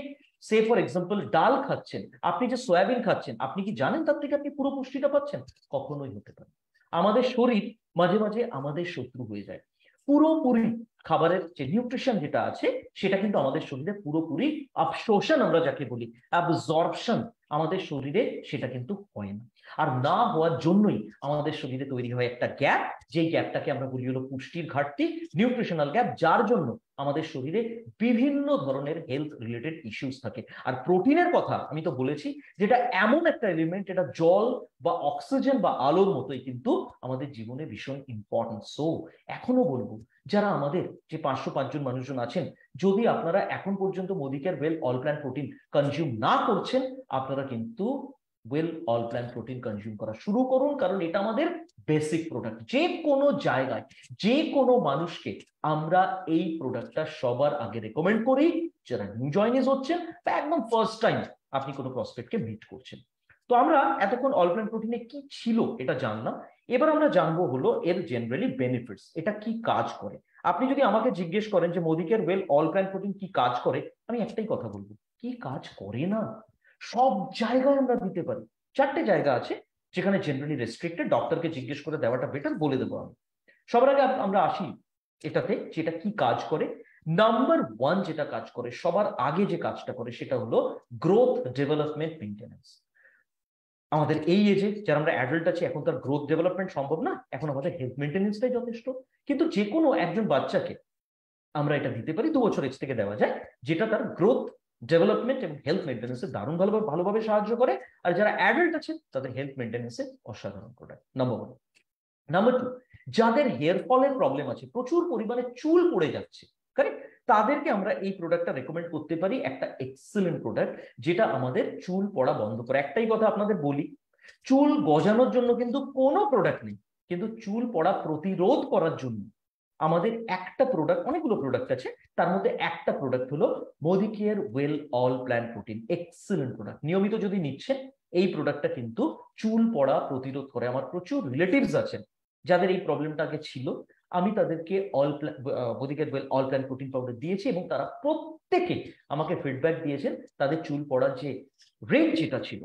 সে ফর এক্সাম্পল ডাল খাচ্ছেন, আপনি যে সয়াবিন খাচ্ছেন, আপনি কি জানেন তার থেকে আপনি পুরো পুষ্টিটা পাচ্ছেন? কখনোই হতে পারে। আমাদের শরীর মাঝে মাঝে আমাদের শত্রু হয়ে যায়। পুরোপুরি খাবারের যে নিউট্রিশন যেটা আছে সেটা কিন্তু আমাদের শরীরে পুরোপুরি অবশোষণ, আমরা যাকে বলি অ্যাবজর্পশন, আমাদের শরীরে সেটা কিন্তু হয় না। আর না হওয়ার জন্যই আমাদের শরীরে তৈরি হয় একটা গ্যাপ, যেই গ্যাপটাকে আমরা বলি হলো পুষ্টির ঘাটতি, নিউট্রিশনাল গ্যাপ, যার জন্য আমাদের শরীরে বিভিন্ন ধরনের হেলথ রিলেটেড ইস্যুস থাকে। আর প্রোটিনের কথা আমি তো বলেছি, যেটা এমন একটা এলিমেন্ট, এটা জল বা অক্সিজেন বা আলোর মতোই কিন্তু আমাদের জীবনে ভীষণ ইম্পর্টেন্ট। সো এখনো বলবো, যারা আমাদের যে 505 জন মানুষজন আছেন, যদি আপনারা এখন পর্যন্ত Modicare well all plant protein consume না করছেন, আপনারা কিন্তু well all plant protein consume করা শুরু করুন, কারণ এটা আমাদের বেসিক প্রোডাক্ট। যে কোনো জায়গায়, যে কোনো মানুষকে আমরা এই প্রোডাক্টটা সবার আগে রেকমেন্ড করি, যারা নিউ জয়েনিজ হচ্ছেন বা একদম ফার্স্ট টাইম আপনি কোনো প্রসপেক্টকে মিট করছেন। তো আমরা এতক্ষণ অল প্ল্যান্ট প্রোটিনে কি ছিল এটা জানলাম, এবার আমরা জানবো হলো এর জেনারেলি বেনিফিটস, এটা কি কাজ করে। আপনি যদি আমাকে জিজ্ঞেস করেন যে মোদিকের ওয়েল অল প্ল্যান প্রোটিন কি কাজ করে, আমি একটাই কথা বলবো, কি কাজ করে না। সব জায়গায় আমরা দিতে পারি। 4টে জায়গা আছে যেখানে জেনারেলি রেস্ট্রিক্টেড, ডক্টরকে জিজ্ঞেস করে দেওয়াটা বেটার, বলে দেবো আমি। সবার আগে আমরা আসি এটাতে যেটা কি কাজ করে। নাম্বার 1 যেটা কাজ করে, সবার আগে যে কাজটা করে সেটা হলো গ্রোথ ডেভেলপমেন্ট মেনটেন্যান্স। আমাদের এই এজে যারা আমরা অ্যাডাল্ট আছি, এখন তার গ্রোথ ডেভেলপমেন্ট সম্ভব না, এখন আমাদের হেলথ মেনটেন্যান্সটাই যথেষ্ট। কিন্তু যে কোনো একজন বাচ্চাকে আমরা এটা দিতে পারি, 2 বছর এজ থেকে দেওয়া যায়, যেটা তার গ্রোথ ডেভেলপমেন্ট এবং হেলথ মেনটেন্যান্সে দারুণ ভালোভাবে সাহায্য করে। আর যারা অ্যাডাল্ট আছে তাদের হেলথ মেনটেন্যান্সে অসাধারণ প্রোডাক্ট। নাম্বার 1। নাম্বার 2, যাদের হেয়ার ফলের প্রবলেম আছে, প্রচুর পরিমাণে চুল পড়ে যাচ্ছে, কারেক্ট, তাদেরকে আমরা এই প্রোডাক্টটা রেকমেন্ড করতে পারি। একটা এক্সেলেন্ট প্রোডাক্ট যেটা আমাদের চুল পড়া বন্ধ করে। একটাই কথা আপনাদের বলি, চুল গজানোর জন্য কিন্তু কোনো প্রোডাক্ট নেই, কিন্তু চুল পড়া প্রতিরোধ করার জন্য আমাদের একটা প্রোডাক্ট, অনেকগুলো প্রোডাক্ট আছে, তার মধ্যে একটা প্রোডাক্ট হলো Modicare well all plan protein. Excellent product, নিয়মিত যদি নিচ্ছেন এই প্রোডাক্টটা কিন্তু চুল পড়া প্রতিরোধ করে। আমার প্রচুর রিলেটিভস আছেন যাদের এই প্রবলেমটা আগে ছিল, আমি তাদেরকে Modicare well all plan protein powder দিয়েছি এবং তারা প্রত্যেকে আমাকে ফিডব্যাক দিয়েছেন তাদের চুল পড়ার যে রেট যেটা ছিল,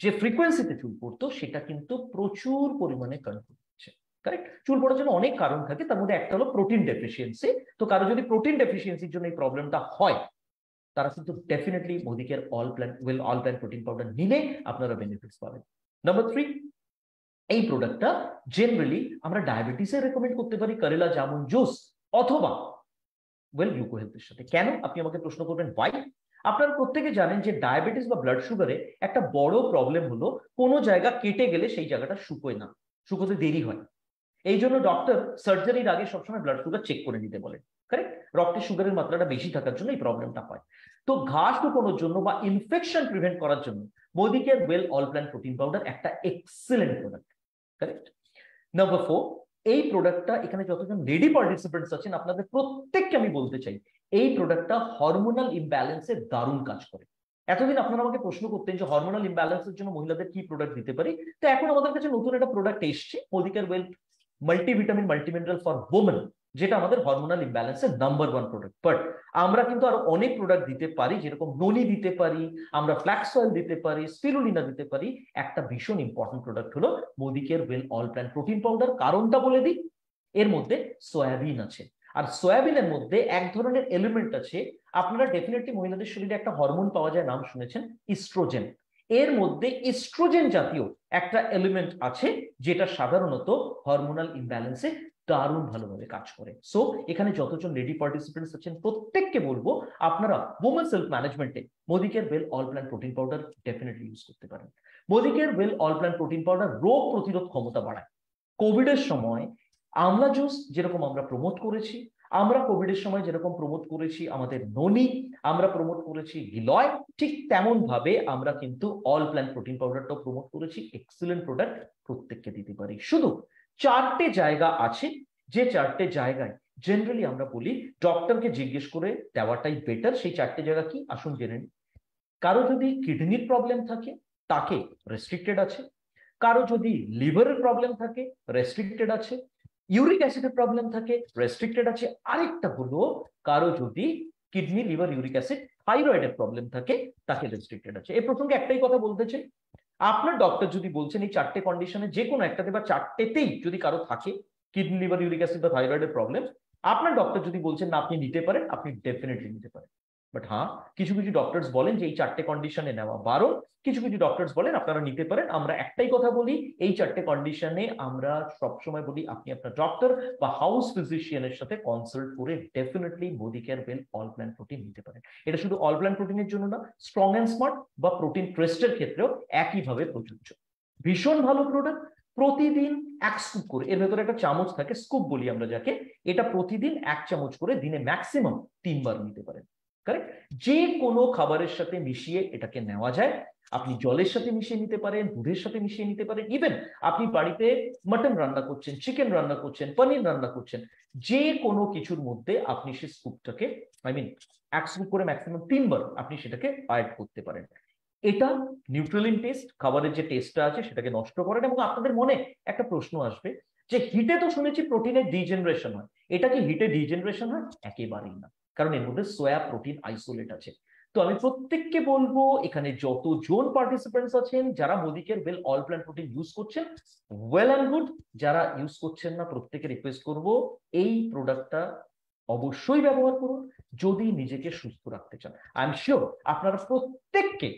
যে ফ্রিকোয়েন্সিতে চুল পড়তো, সেটা কিন্তু প্রচুর পরিমাণে কন্ট্রোল হচ্ছে। কারেক্ট, চুল পড়ার জন্য অনেক কারণ থাকে, তার মধ্যে একটা হলো প্রোটিন ডেফিসিয়েন্সি। তো কারো যদি প্রোটিন ডেফিসিয়েন্সির জন্য এই প্রবলেমটা হয়, তারা কিন্তু definitely Modicare all plan protein powder নিলে আপনারা বেনিফিটস পাবেন। নাম্বার 3, এই প্রোডাক্টটা জেনারেলি আমরা ডায়াবেটিসে রেকমেন্ড করতে পারি, করেলা জামুন জুস অথবা ওয়েল গ্লুকো হেলথের সাথে। কেন, আপনি আমাকে প্রশ্ন করবেন ওয়াই। আপনারা প্রত্যেকে জানেন যে ডায়াবেটিস বা ব্লাড সুগারে একটা বড় প্রবলেম হলো কোনো জায়গা কেটে গেলে সেই জায়গাটা শুকোয় না, শুকোতে দেরি হয়। এই জন্য ডক্টর সার্জারির আগে সবসময় ব্লাড সুগার চেক করে নিতে বলেন, কারেক্ট, রক্তে সুগারের মাত্রাটা বেশি থাকার জন্য এই প্রবলেমটা হয়। তো ঘা শুকোনোর জন্য বা ইনফেকশন প্রিভেন্ট করার জন্য Modicare well all plan protein powder একটা এক্সেলেন্ট প্রোডাক্ট, কারেক্ট। নাম্বার 4, এই প্রোডাক্টটা, এখানে যতজন লেডি পার্টিসিপেন্টস আছেন আপনাদের প্রত্যেককে আমি বলতে চাই, এই প্রোডাক্টটা হরমোনাল ইমব্যালেন্সে দারুণ কাজ করে। এতদিন আপনারা আমাকে প্রশ্ন করতেন যে হরমোনাল ইমব্যালেন্সের জন্য মহিলাদের কি প্রোডাক্ট দিতে পারি, তো এখন আমাদের কাছে নতুন একটা প্রোডাক্ট এসছে, Modicare well multivitamin multimineral for women, যেটা আমাদের হরমোনাল ইমব্যালেন্সের নাম্বার 1 প্রোডাক্ট। বাট আমরা কিন্তু আরো অনেক প্রোডাক্ট দিতে পারি, যেরকম ননি দিতে পারি, আমরা ফ্ল্যাক্স অয়েল দিতে পারি, স্পিরুলিনা দিতে পারি। একটা ভীষণ ইম্পর্টেন্ট প্রোডাক্ট হলো Modicare well all plan protein powder. কারণটা বলে দিই, এর মধ্যে সয়াবিন আছে, আর সয়াবিনের মধ্যে এক ধরনের এলিমেন্ট আছে, আপনারা ডেফিনেটলি মহিলাদের শরীরে একটা হরমোন পাওয়া যায়, নাম শুনেছেন, ইস্ট্রোজেন। এর মধ্যে ইস্ট্রোজেন জাতীয় একটা এলিমেন্ট আছে যেটা সাধারণত হরমোনাল ইমব্যালেন্সে দারুণ ভালোভাবে কাজ করে। সো এখানে যতজন লেডি পার্টিসিপেন্টস আছেন প্রত্যেককে বলবো আপনারা ওমেন সেলফ ম্যানেজমেন্টে Modicare well all plan protein powder definitely use করতে পারেন। Modicare well all plan protein powder রোগ প্রতিরোধ ক্ষমতা বাড়ায়। কোভিডের সময় আমলা জুস যেরকম আমরা প্রমোট করেছি, আমরা কোভিডের সময় যেরকম প্রমোট করেছি আমাদের ননি, আমরা প্রমোট করেছি গিলয়, ঠিক তেমন ভাবে আমরা কিন্তু অল প্ল্যান প্রোটিন পাউডারটাও প্রমোট করেছি। এক্সেলেন্ট প্রোডাক্ট, প্রত্যেককে দিতে পারি। শুধু 4টে জায়গা আছে, যে 4টে জায়গায় জেনারেলি আমরা বলি ডক্টরকে জিজ্ঞেস করে দেওয়াটাই বেটার। সেই 4টে জায়গা কি আসুন জেনে নিই। কারো যদি কিডনির প্রবলেম থাকে তাকে রেস্ট্রিক্টেড আছে, কারো যদি লিভারের প্রবলেম থাকে রেস্ট্রিক্টেড আছে, ইউরিক অ্যাসিডের প্রবলেম থাকে রেস্ট্রিক্টেড আছে। আরেকটা হলো কারো যদি কিডনি, লিভার, ইউরিক অ্যাসিড, থাইরয়েডের প্রবলেম থাকে তাকে রেস্ট্রিক্টেড আছে। এই প্রসঙ্গে একটাই কথা বলতে চাই, আপনার ডক্টর যদি বলছেন এই 4টে কন্ডিশনে যে কোনো একটাতে বা 4টেতেই যদি কারো থাকে কিডনি, লিভার, ইউরিক অ্যাসিড বা থাইরয়েডের প্রবলেম, আপনার ডক্টর যদি বলছেন না আপনি নিতে পারেন, আপনি ডেফিনেটলি নিতে পারেন। বাট হ্যাঁ, কিছু কিছু ডক্টরস বলেন যে এই 4টে কন্ডিশনে নেওয়া বারণ, কিছু কিছু ডক্টরস বলেন আপনারা নিতে পারেন। আমরা একটাই কথা বলি, এই 4টে কন্ডিশনে আমরা সবসময় বলি আপনি আপনার ডক্টর বা হাউস ফিজিশিয়ানের সাথে কনসাল্ট করে definitely Modicare well all plan protein নিতে পারেন। এটা শুধু অল প্ল্যান প্রোটিনের জন্য না, স্ট্রং অ্যান্ড স্মার্ট বা প্রোটিন ট্রেস্টের ক্ষেত্রেও একইভাবে প্রযোজ্য। ভীষণ ভালো প্রোডাক্ট। প্রতিদিন 1 স্কুপ করে, এর ভেতরে একটা চামচ থাকে, স্কুপ বলি আমরা যাকে, এটা প্রতিদিন 1 চামচ করে দিনে ম্যাক্সিমাম 3 বার নিতে পারেন। কারেক্ট, যে কোনো খাবারের সাথে মিশিয়ে এটাকে নেওয়া যায়। আপনি জলের সাথে মিশিয়ে নিতে পারেন, দুধের সাথে মিশিয়ে নিতে পারেন, ইভেন আপনি বাড়িতে মাটন রান্না করছেন, চিকেন রান্না করছেন, পনির রান্না করছেন, যে কোনো কিছুর মধ্যে আপনি সেই স্কুপটাকে 1 স্কুপ করে ম্যাক্সিমাম 3 বার আপনি সেটাকে অ্যাড করতে পারেন। এটা নিউট্রাল ইন টেস্ট, খাবারের যে টেস্টটা আছে সেটাকে নষ্ট করে না। এবং আপনাদের মনে একটা প্রশ্ন আসবে যে হিটে তো শুনেছি প্রোটিনের ডিজেনারেশন হয়, এটা কি হিটে ডিজেনারেশন হয়? একেবারেই না, কারণ এর মধ্যে সোয়া প্রোটিন আইসোলেট আছে। তো আমি প্রত্যেককে বলবো, এখানে যতজন পার্টিসিপেন্টস আছেন যারা Modicare well all plant protein use করছেন, ওয়েল অ্যান্ড গুড। যারা ইউজ করছেন না, প্রত্যেকে রিকোয়েস্ট করব এই প্রোডাক্টটা অবশ্যই ব্যবহার করুন যদি নিজেকে সুস্থ রাখতে চান। আই এম শিওর আপনারা প্রত্যেককে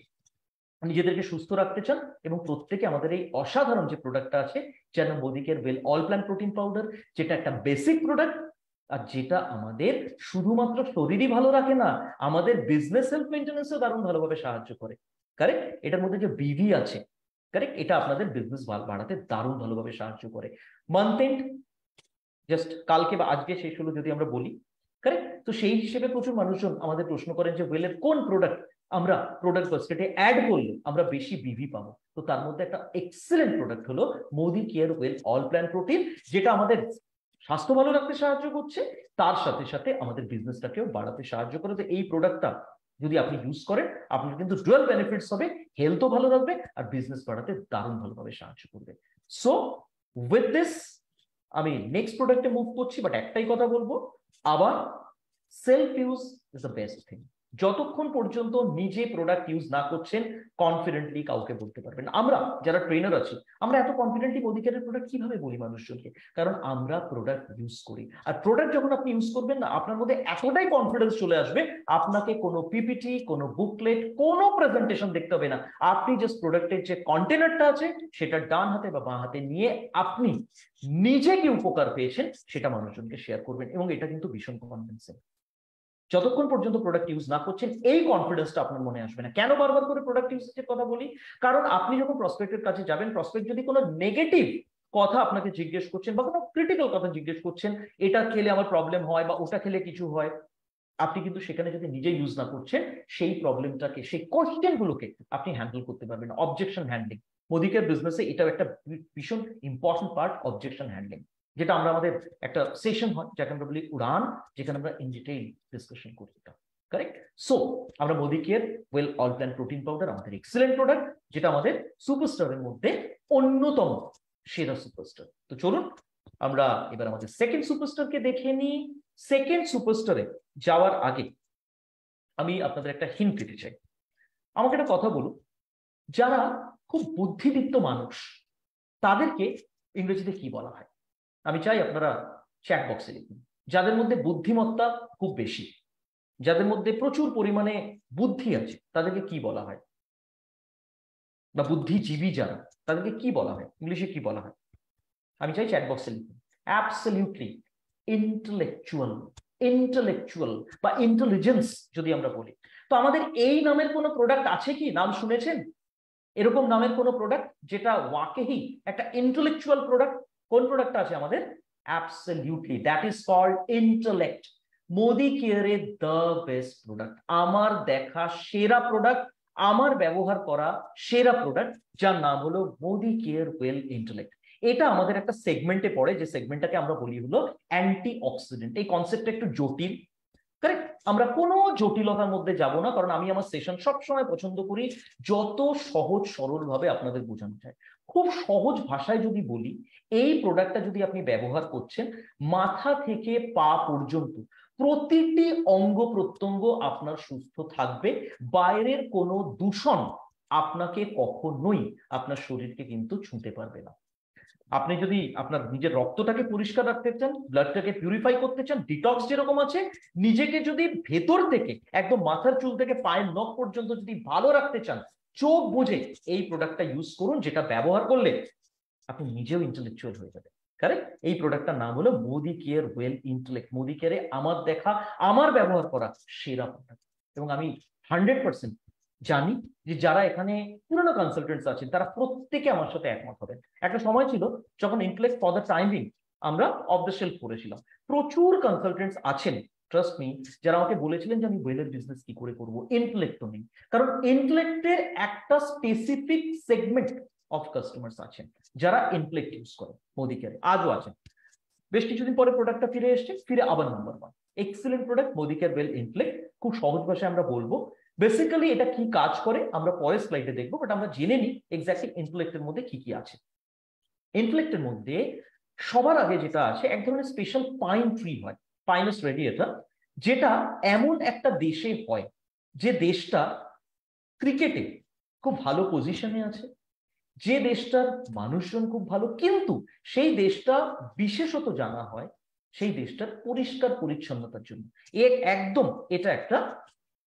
নিজেদেরকে সুস্থ রাখতে চান, এবং প্রত্যেকে আমাদের এই অসাধারণ যে প্রোডাক্টটা আছে, যেন Modicare well all plant protein powder, যেটা একটা বেসিক প্রোডাক্ট, আর যেটা আমাদের শুধুমাত্র শরীরই ভালো রাখে না, আমাদের বিজনেস হেলথ মেনটেন্যান্সেও দারুণ ভালোভাবে সাহায্য করে। কারেক্ট? এটার মধ্যে যে বিভি আছে, কারেক্ট, এটা আপনাদের বিজনেস বাড়াতে দারুণ ভালোভাবে সাহায্য করে। মান্থ এন্ড জাস্ট কালকে বা আজকে শেষ হলো যদি আমরা বলি, কারেক্ট? তো সেই হিসেবে প্রচুর মানুষজন আমাদের প্রশ্ন করেন যে ওয়েলের কোন প্রোডাক্ট আমরা প্রোডাক্ট বাস্কেটে অ্যাড করলে আমরা বেশি বিভি পাবো। তো তার মধ্যে একটা এক্সেলেন্ট প্রোডাক্ট হলো Modicare well all plant protein, যেটা আমাদের স্বাস্থ্য ভালো রাখতে সাহায্য করছে, তার সাথে সাথে আমাদের বিজনেসটাকেও বাড়াতে সাহায্য করে। তো এই প্রোডাক্টটা যদি আপনি ইউজ করেন, আপনার কিন্তু ডুয়াল বেনিফিটস হবে, হেলথও ভালো রাখবে আর বিজনেস বাড়াতে দারুণ ভালোভাবে সাহায্য করবে। সো উইথ দিস আমি নেক্সট প্রোডাক্টে মুভ করছি, বাট একটাই কথা বলবো, আবার self use is the best thing. যতক্ষণ পর্যন্ত নিজে প্রোডাক্ট ইউজ না করছেন, কনফিডেন্টলি কাউকে বলতে পারবেন। আমরা যারা ট্রেনার আছি, আমরা এত কনফিডেন্টলি মোদিকেয়ারের প্রোডাক্ট কিভাবে বলি মানুষজনকে? কারণ আমরা প্রোডাক্ট ইউজ করি। আর প্রোডাক্ট যখন আপনি ইউজ করবেন না, আপনার মধ্যে এতটাই কনফিডেন্স চলে আসবে, আপনাকে কোনো পিপিটি, কোনো বুকলেট, কোনো প্রেজেন্টেশন দেখতে হবে না। আপনি জাস্ট প্রোডাক্টের যে কন্টেনারটা আছে সেটা ডান হাতে বা বাঁ হাতে নিয়ে আপনি নিজে কি উপকার পেয়েছেন সেটা মানুষজনকে শেয়ার করবেন, এবং এটা কিন্তু ভীষণ কনভিন্সিং। যতক্ষণ পর্যন্ত প্রোডাক্ট ইউজ না করছেন, এই কনফিডেন্সটা আপনার মনে আসবে না। কেন বারবার করে প্রোডাক্ট ইউজের কথা বলি? কারণ আপনি যখন প্রসপেক্টের কাছে যাবেন, প্রসপেক্ট যদি কোনো নেগেটিভ কথা আপনাকে জিজ্ঞেস করছেন বা কোনো ক্রিটিক্যাল কথা জিজ্ঞেস করছেন, এটা খেলে আমার প্রবলেম হয় বা ওটা খেলে কিছু হয়, আপনি কিন্তু সেখানে যদি নিজে ইউজ না করছেন, সেই প্রবলেমটাকে, সেই কোশ্চেন গুলোকে আপনি হ্যান্ডেল করতে পারবেন না। অবজেকশন হ্যান্ডলিং, মোদিকের বিজনেসে এটাও একটা ভীষণ ইম্পর্টেন্ট পার্ট, অবজেকশন হ্যান্ডলিং, যেটা আমরা আমাদের একটা সেশন হয় যাকে আমরা বলি উড়ান, যেখানে আমরা ইন ডিটেইল ডিসকাশন করি। কারেক্ট? সো আমরা Modicare well all plant protein powder আমাদের এক্সেলেন্ট প্রোডাক্ট, যেটা আমাদের সুপারস্টারের মধ্যে অন্যতম সেরা সুপারস্টার। তো চলুন আমরা এবার আমাদের সেকেন্ড সুপারস্টারকে দেখে নিই। সেকেন্ড সুপারস্টারে যাওয়ার আগে আমি আপনাদের একটা হিন্ট দিতে চাই। আমাকে একটা কথা বলুন, যারা খুব বুদ্ধিদীপ্ত মানুষ তাদেরকে ইংরেজিতে কি বলা হয়? আমি চাই আপনারা চ্যাট বক্সে লিখুন। যাদের মধ্যে বুদ্ধিমত্তা খুব বেশি, যাদের মধ্যে প্রচুর পরিমাণে বুদ্ধি আছে, তাদেরকে কি বলা হয়? বা বুদ্ধিজীবী যারা, তাদেরকে কি বলা হয়? ইংলিশে কি বলা হয়? আমি চাই চ্যাট বক্সে লিখুন। অ্যাবসলিউটলি ইন্টেলেকচুয়াল, ইন্টেলেকচুয়াল বা ইন্টেলিজেন্স যদি আমরা বলি। তো আমাদের এই নামের কোনো প্রোডাক্ট আছে কি? নাম শুনেছেন এরকম নামের কোনো প্রোডাক্ট যেটা ওয়াকেহি একটা ইন্টেলেকচুয়াল প্রোডাক্ট? কোন প্রোডাক্টটা আছে আমাদের? Absolutely, that is called intellect. মোদি কেয়ারের দ্য বেস্ট প্রোডাক্ট, আমার দেখা সেরা প্রোডাক্ট, আমার ব্যবহার করা সেরা প্রোডাক্ট, যার নাম হলো মোদি কেয়ার ওয়েল ইন্টেলেক্ট। এটা আমাদের একটা সেগমেন্টে পড়ে, যে সেগমেন্টটাকে আমরা বলি হলো অ্যান্টি অক্সিডেন্ট। এই কনসেপ্টটা একটু জটিল, কারেক্ট? আমরা কোনো জটিলতার মধ্যে যাব না, কারণ আমি আমার সেশন সবসময় পছন্দ করি যত সহজ সরল ভাবে আপনাদের বোঝানো যায়। খুব সহজ ভাষায় যদি বলি, এই প্রোডাক্টটা যদি আপনি ব্যবহার করছেন, মাথা থেকে পা পর্যন্ত প্রতিটি অঙ্গ প্রত্যঙ্গ আপনার সুস্থ থাকবে। বাইরের কোনো দূষণ আপনাকে কখনোই আপনার শরীরকে কিন্তু ছুঁতে পারবে না। আপনি যদি আপনার নিজের রক্তটাকে পরিষ্কার রাখতে চান, ব্লাডটাকে পিউরিফাই করতে চান, ডিটক্স যেরকম আছে, নিজেকে যদি ভেতর থেকে একদম মাথার চুল থেকে পায়ের নখ পর্যন্ত যদি ভালো রাখতে চান, চোখ বুঝে এই প্রোডাক্টটা ইউজ করুন, যেটা ব্যবহার করলে আপনি নিজেও ইন্টেলেকচুয়াল হয়ে যাবেন। কারেক্ট? এই প্রোডাক্টটার নাম হলো Modicare well intellect. Modi কেয়ারে আমার দেখা, আমার ব্যবহার করা সেরা প্রোডাক্ট। এবং আমি 100% জানি যে যারা এখানে পুরনো কনসালটেন্টস আছেন তারা প্রত্যেকে আমার সাথে একমত হবেন। একটা সময় ছিল যখন ইন্টেলেক্ট ফর দ্য টাইমিং আমরা অফ দ্য শেলফ করেছিলাম। প্রচুর কনসালটেন্টস আছেন, ট্রাস্ট মি, যারা আমাকে বলেছিলেন যে আমি ওয়েলের বিজনেস কি করে করবো, ইন্টেলেক্ট তো নেই। কারণ ইন্টেলেক্টের একটা স্পেসিফিক সেগমেন্ট অফ কাস্টমার্স আছেন যারা ইন্টেলেক্ট ইউজ করে, মোদি কেয়ারে আজও আছেন। বেশ কিছুদিন পরে প্রোডাক্টটা ফিরে এসছে, ফিরে আবার number 1 excellent product Modi care well intellect. খুব সহজ ভাষায় আমরা বলবো, বেসিক্যালি এটা কি কাজ করে আমরা পরের স্লাইডে দেখবো, বাট আমরা জেনে নিই এক্স্যাক্টলি ইন্টেলেক্টের মধ্যে কি কি আছে। ইন্টেলেক্টের মধ্যে সবার আগে যেটা আছে এক ধরনের স্পেশাল পাইন ট্রি হয়, পাইনাস রেডিয়েটা, যেটা এমন একটা দেশে হয় যে দেশটা ক্রিকেটে খুব ভালো পজিশনে আছে, যে দেশটার মানুষজন খুব ভালো, কিন্তু সেই দেশটা বিশেষত জানা হয় সেই দেশটার পরিষ্কার পরিচ্ছন্নতার জন্য। একদম এটা একটা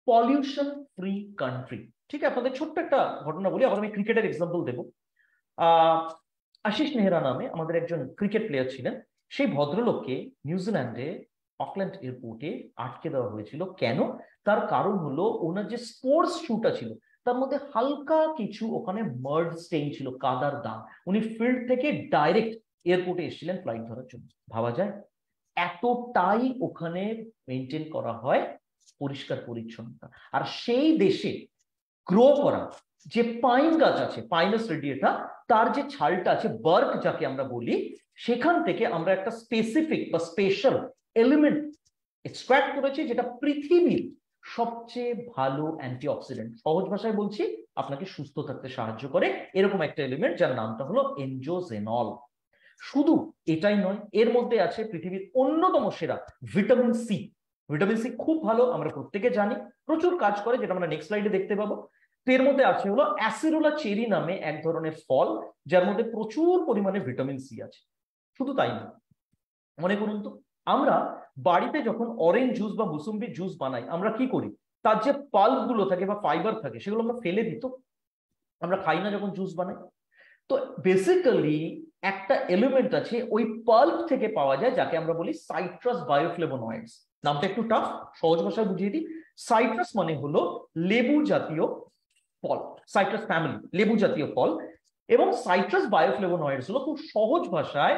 পলিউশন ফ্রি কান্ট্রি। ঠিক আছে, আপনাদের ছোট্ট একটা ঘটনা বলি, আবার আমি ক্রিকেটের এক্সাম্পল দেবো। আশিস নেহরা নামে আমাদের একজন ক্রিকেট প্লেয়ার ছিলেন। সেই ভদ্রলোককে নিউজিল্যান্ডে অকল্যান্ড এয়ারপোর্টে আটকে দেওয়া হয়েছিল। কেন? তার কারণ হলো ওনার যে স্পোর্টস শুটা ছিল তার মধ্যে হালকা কিছু ওখানে মার্ড স্টেইন ছিল, কাদার দাগ। উনি ফিল্ড থেকে ডাইরেক্ট এয়ারপোর্টে এসেছিলেন ফ্লাইট ধরার জন্য। ভাবা যায় এতটাই ওখানে মেনটেন করা হয় পরিষ্কার পরিচ্ছন্নতা। আর সেই দেশে গ্রো করা যে পাইন গাছ আছে, পাইনাস রেডিয়েটা, তার যে ছালটা আছে, বার্ক যাকে আমরা বলি, সেখান থেকে আমরা একটা স্পেসিফিক বা স্পেশাল এলিমেন্ট এক্সট্রাক্ট করেছি, যেটা পৃথিবীর সবচেয়ে ভালো অ্যান্টিঅক্সিডেন্ট। সহজ ভাষায় বলছি, আপনাকে সুস্থ থাকতে সাহায্য করে এরকম একটা এলিমেন্ট যার নামটা হলো এনজোজেনল। শুধু এটাই নয়, এর মধ্যে আছে পৃথিবীর অন্যতম সেরা ভিটামিন সি। ভিটামিন সি খুব ভালো, আমরা প্রত্যেকে জানি, প্রচুর কাজ করে, যেটা আমরা নেক্সট স্লাইডে দেখতে পাবো। তো এর মধ্যে আছে হলো অ্যাসিরোলা চেরি নামে এক ধরনের ফল, যার মধ্যে প্রচুর পরিমাণে ভিটামিন সি আছে। শুধু তাই না, মনে করুন তো, আমরা বাড়িতে যখন অরেঞ্জ জুস বা মুসুম্বির জুস বানাই, আমরা কি করি? তার যে পাল্প গুলো থাকে বা ফাইবার থাকে সেগুলো আমরা ফেলে দিই, তো আমরা খাই না যখন জুস বানাই। তো বেসিক্যালি একটা এলিমেন্ট আছে ওই পাল্প থেকে পাওয়া যায়, যাকে আমরা বলি সাইট্রাস বায়োফ্লেভোনয়েডস। নামটা একটু টাফ, সহজ ভাষায় বুঝিয়ে দিই। সাইট্রাস মানে হলো লেবু জাতীয় ফল, সাইট্রাস ফ্যামিলি, লেবু জাতীয় ফল। এবং সাইট্রাস বায়োফ্লেভোনয়েডস হলো খুব সহজ ভাষায়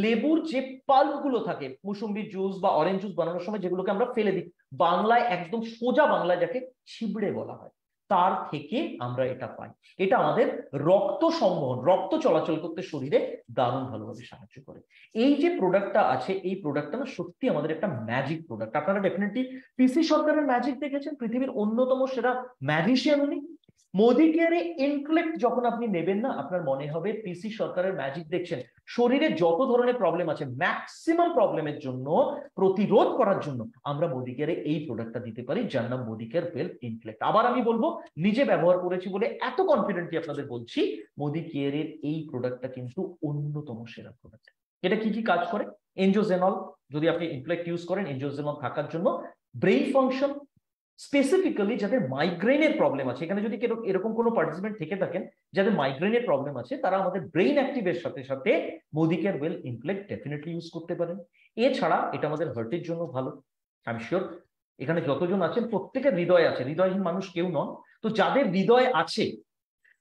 লেবুর যে পাল্প গুলো থাকে মুসুম্বি জুস বা অরেঞ্জ জুস বানানোর সময় যেগুলোকে আমরা ফেলে দিই, বাংলায় একদম সোজা বাংলায় যাকে ছিবড়ে বলা হয়, তার থেকে আমরা এটা পাই। এটা আমাদের রক্ত সংবহন, রক্ত চলাচল করতে শরীরে দারুণ ভালোভাবে সাহায্য করে। এই যে প্রোডাক্টটা আছে, এই প্রোডাক্টটা না সত্যি আমাদের একটা ম্যাজিক প্রোডাক্ট। আপনারা ডেফিনেটলি পিসি সরকারের ম্যাজিক দেখেছেন, পৃথিবীর অন্যতম সেরা ম্যাজিশিয়ান উনি। মোদি কেয়ারে ইনফ্লেক্ট যখন আপনি নেবেন না, আপনার মনে হবে পিসি সরকারের ম্যাজিক দেখছেন। শরীরে যত ধরনের প্রবলেম আছে, ম্যাক্সিমাম প্রবলেমের জন্য প্রতিরোধ করার জন্য আমরা মোদি কেয়ারে এই প্রোডাক্টটা দিতে পারি, যার নাম মোদি কেয়ার ওয়েল ইনফ্লেক্ট। আবার আমি বলবো, নিজে ব্যবহার করেছি বলে এত কনফিডেন্টলি আপনাদের বলছি, মোদি কেয়ারের এই প্রোডাক্টটা কিন্তু অন্যতম সেরা প্রোডাক্ট। এটা কি কি কাজ করে? এনজোজেনল, যদি আপনি ইনফ্লেক্ট ইউজ করেন, এনজোজেনল থাকার জন্য ব্রেইন ফাংশন, স্পেসিফিক্যালি যাদের মাইগ্রেনের প্রবলেম আছে, এখানে যদি এরকম কোনো পার্টিসিপেন্ট থেকে থাকেন যাদের মাইগ্রেনের প্রবলেম আছে, তারা আমাদের ব্রেইন অ্যাক্টিভের সাথে সাথে Modicare well inflect definitely use করতে পারেন। এছাড়া এটা আমাদের হার্টের জন্য ভালো। আমি শিওর এখানে যতজন আছেন প্রত্যেকের হৃদয় আছে, হৃদয়হীন মানুষ কেউ নন। তো যাদের হৃদয় আছে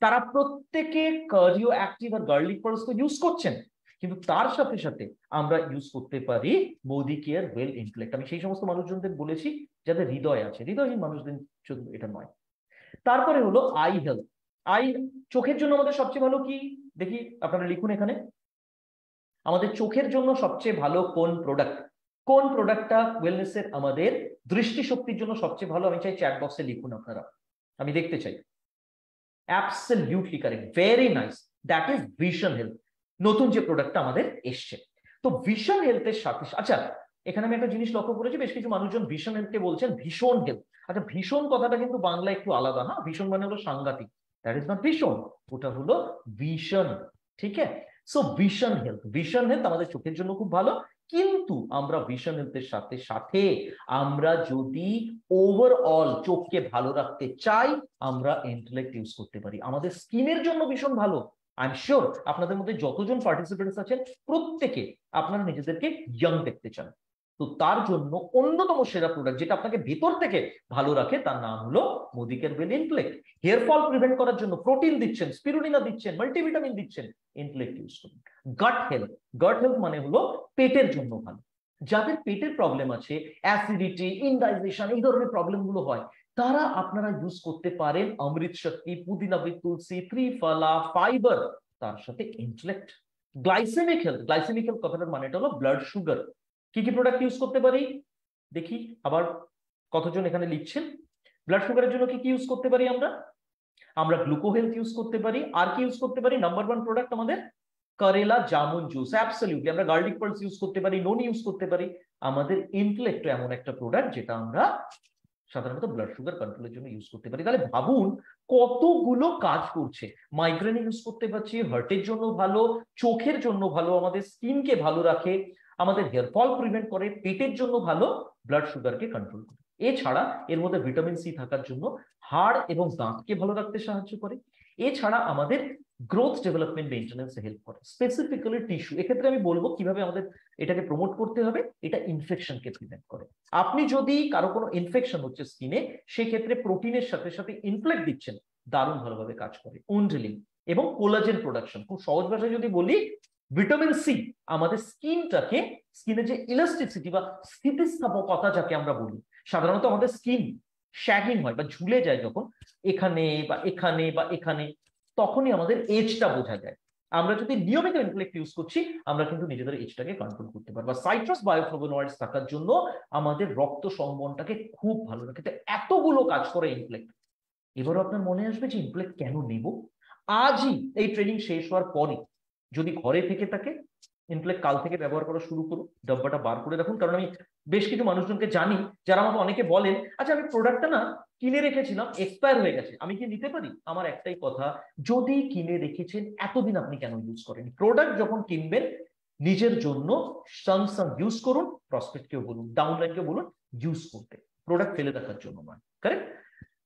তারা প্রত্যেকে কার্ডিও অ্যাক্টিভ আর গার্লিক পার্স তো ইউজ করছেন, কিন্তু তার সাথে সাথে আমরা ইউজ করতে পারি মোদি কেয়ার ওয়েল ইনফ্লেক্ট। আমি সেই সমস্ত মানুষজনদের বলেছি যাদের হৃদয় আছে, হৃদয়হীন মানুষদের শুধু এটা নয়। তারপরে হলো আই হেলথ। আই, চোখের জন্য আমাদের সবচেয়ে ভালো কি দেখি, আপনারা লিখুন এখানে, আমাদের চোখের জন্য সবচেয়ে ভালো কোন প্রোডাক্ট? কোন প্রোডাক্টটা ওয়েলনেসের আমাদের দৃষ্টিশক্তির জন্য সবচেয়ে ভালো? আমি চাই চ্যাট বক্সে লিখুন আপনারা, আমি দেখতে চাই। Absolutely correct, very nice, that is vision health, নতুন যে প্রোডাক্টটা আমাদের এসছে। তো ভিশন হেলথের সাথে, আচ্ছা এখানে আমি একটা জিনিস লক্ষ্য করেছি, বেশ কিছু মানুষজন ভিশন হেলথকে বলছেন ভীষণ হেলথ। আচ্ছা, ভীষণ কথাটা কিন্তু বাংলা একটু আলাদা, হ্যাঁ, ভীষণ মানে হলো সাংঘাতিক, দ্যাট ইজ নট ভীষণ, ওটা হলো ভিশন। ঠিক আছে, so vision health, vision health আমাদের চোখের জন্য খুব ভালো। কিন্তু আমরা ভিশন হেলথের সাথে সাথে আমরা যদি ওভারঅল চোখকে ভালো রাখতে চাই, আমরা ইন্টেলেক্ট ইউজ করতে পারি। আমাদের স্কিনের জন্য ভীষণ ভালো। আই এম শিওর আপনাদের মধ্যে যতজন পার্টিসিপেন্টস আছেন প্রত্যেকে আপনারা নিজেদেরকে ইয়ং দেখতে চান। তো তার জন্য অন্যতম সেরা প্রোডাক্ট যেটা আপনাকে ভেতর থেকে ভালো রাখে, তার নাম হলো Modicare well inflect. Hair fall prevent করার জন্য প্রোটিন দিচ্ছেন, স্পিরুলিনা দিচ্ছেন, মাল্টিভিটামিন দিচ্ছেন, ইনফ্লেক্ট ইউজ করুন। গাট হেলথ, গাট হেলথ মানে হলো পেটের জন্য ভালো। যাদের পেটের প্রবলেম আছে, অ্যাসিডিটি, ইনডাইজেশন, এই ধরনের প্রবলেম গুলো হয়, তারা আপনারা ইউজ করতে পারেন অমৃত শক্তি, পুদিনা উইথ তুলসী, ত্রিফলা, ফাইবার, তার সাথে inflect. Glycaemic health, glycaemic health কথাটার মানে হলো ব্লাড সুগার। কি কি প্রোডাক্ট ইউজ করতে পারি দেখি, আবার কতজন এখানে লিখছেন? ব্লাড সুগারের জন্য কি কি ইউজ করতে পারি আমরা? আমরা গ্লুকো হেলথ ইউজ করতে পারি। আর কি ইউজ করতে পারি? নাম্বার 1 প্রোডাক্ট আমাদের করেলা জামুন জুস, অ্যাবসলিউটলি আমরা গার্লিক পালস ইউজ করতে পারি, নোন ইউজ করতে পারি। আমাদের ইন্টেলেক্ট এমন একটা প্রোডাক্ট যেটা আমরা সাধারণত ব্লাড সুগার কন্ট্রোলের জন্য ইউজ করতে পারি। তাহলে ভাবুন কতগুলো কাজ করছে। মাইগ্রেনে ইউজ করতে পারছি, হার্টের জন্য ভালো, চোখের জন্য ভালো, আমাদের স্কিনকে ভালো রাখে, আমাদের হেয়ার ফল প্রিভেন্ট করে, পেটের জন্য ভালো, ব্লাড সুগারকে কন্ট্রোল করে। এছাড়া এর মধ্যে ভিটামিন সি থাকার জন্য হাড় এবং দাঁতকে ভালো রাখতে সাহায্য করে। এছাড়া আমাদের গ্রোথ ডেভেলপমেন্ট মেইনটেনেন্সে হেল্প করে, স্পেসিফিক্যালি টিস্যু। এক্ষেত্রে আমি বলবো কিভাবে আমাদের এটাকে প্রমোট করতে হবে। এটা ইনফেকশনকে প্রিভেন্ট করে। আপনি যদি কারো কোনো ইনফেকশন হচ্ছে স্কিনে, সেক্ষেত্রে প্রোটিনের সাথে সাথে ইনফ্লেক্ট দিচ্ছেন, দারুণ ভালোভাবে কাজ করে। উন্ড্রিলিং এবং কোলাজেন প্রোডাকশন, খুব সহজ ভাষায় যদি বলি, ভিটামিন সি আমাদের স্কিনটাকে, স্কিনের যে ইলাস্টিসিটি বা স্থিতিস্থাপকতা যাকে আমরা বলি, সাধারণত আমাদের স্কিন শ্যাগিং হয় বা ঝুলে যায় যখন এখানে বা এখানে বা এখানে, তখনই আমাদের এজটা বোঝা যায়। আমরা যদি নিয়মিত ইনফ্লেক্ট ইউজ করছি, আমরা কিন্তু নিজেদের এজটাকে কন্ট্রোল করতে পারবো। সাইট্রাস বায়োফ্লাভোনয়েডস থাকার জন্য আমাদের রক্ত সংবহনটাকে খুব ভালো রাখে। তো এতগুলো কাজ করে ইনফ্লেক্ট। এবারও আপনার মনে আসবে যে ইনফ্লেক্ট কেন নেব। আজই এই ট্রেনিং শেষ হওয়ার পরে যদি ঘরে থেকে থাকে, ইনফ্লেক্ট কাল থেকে ব্যবহার করা শুরু করুন, ডাব্বাটা বার করে রাখুন। কারণ আমি বেশ কিছু মানুষজনকে জানি যারা আমাকে অনেকে বলেন, আচ্ছা আমি প্রোডাক্টটা না কিনে রেখেছিলাম, এক্সপায়ার হয়ে গেছে, আমি কি নিতে পারি? আমার একটাই কথা, যদি কিনে রেখেছেন এতদিন আপনি কেন ইউজ করেন? প্রোডাক্ট যখন কিনবেন নিজের জন্য সামসাং ইউজ করুন, প্রসপেক্টকেও বলুন, ডাউনলাইনকেও বলুন ইউজ করতে, প্রোডাক্ট ফেলে রাখার জন্য নয়। কারেক্ট?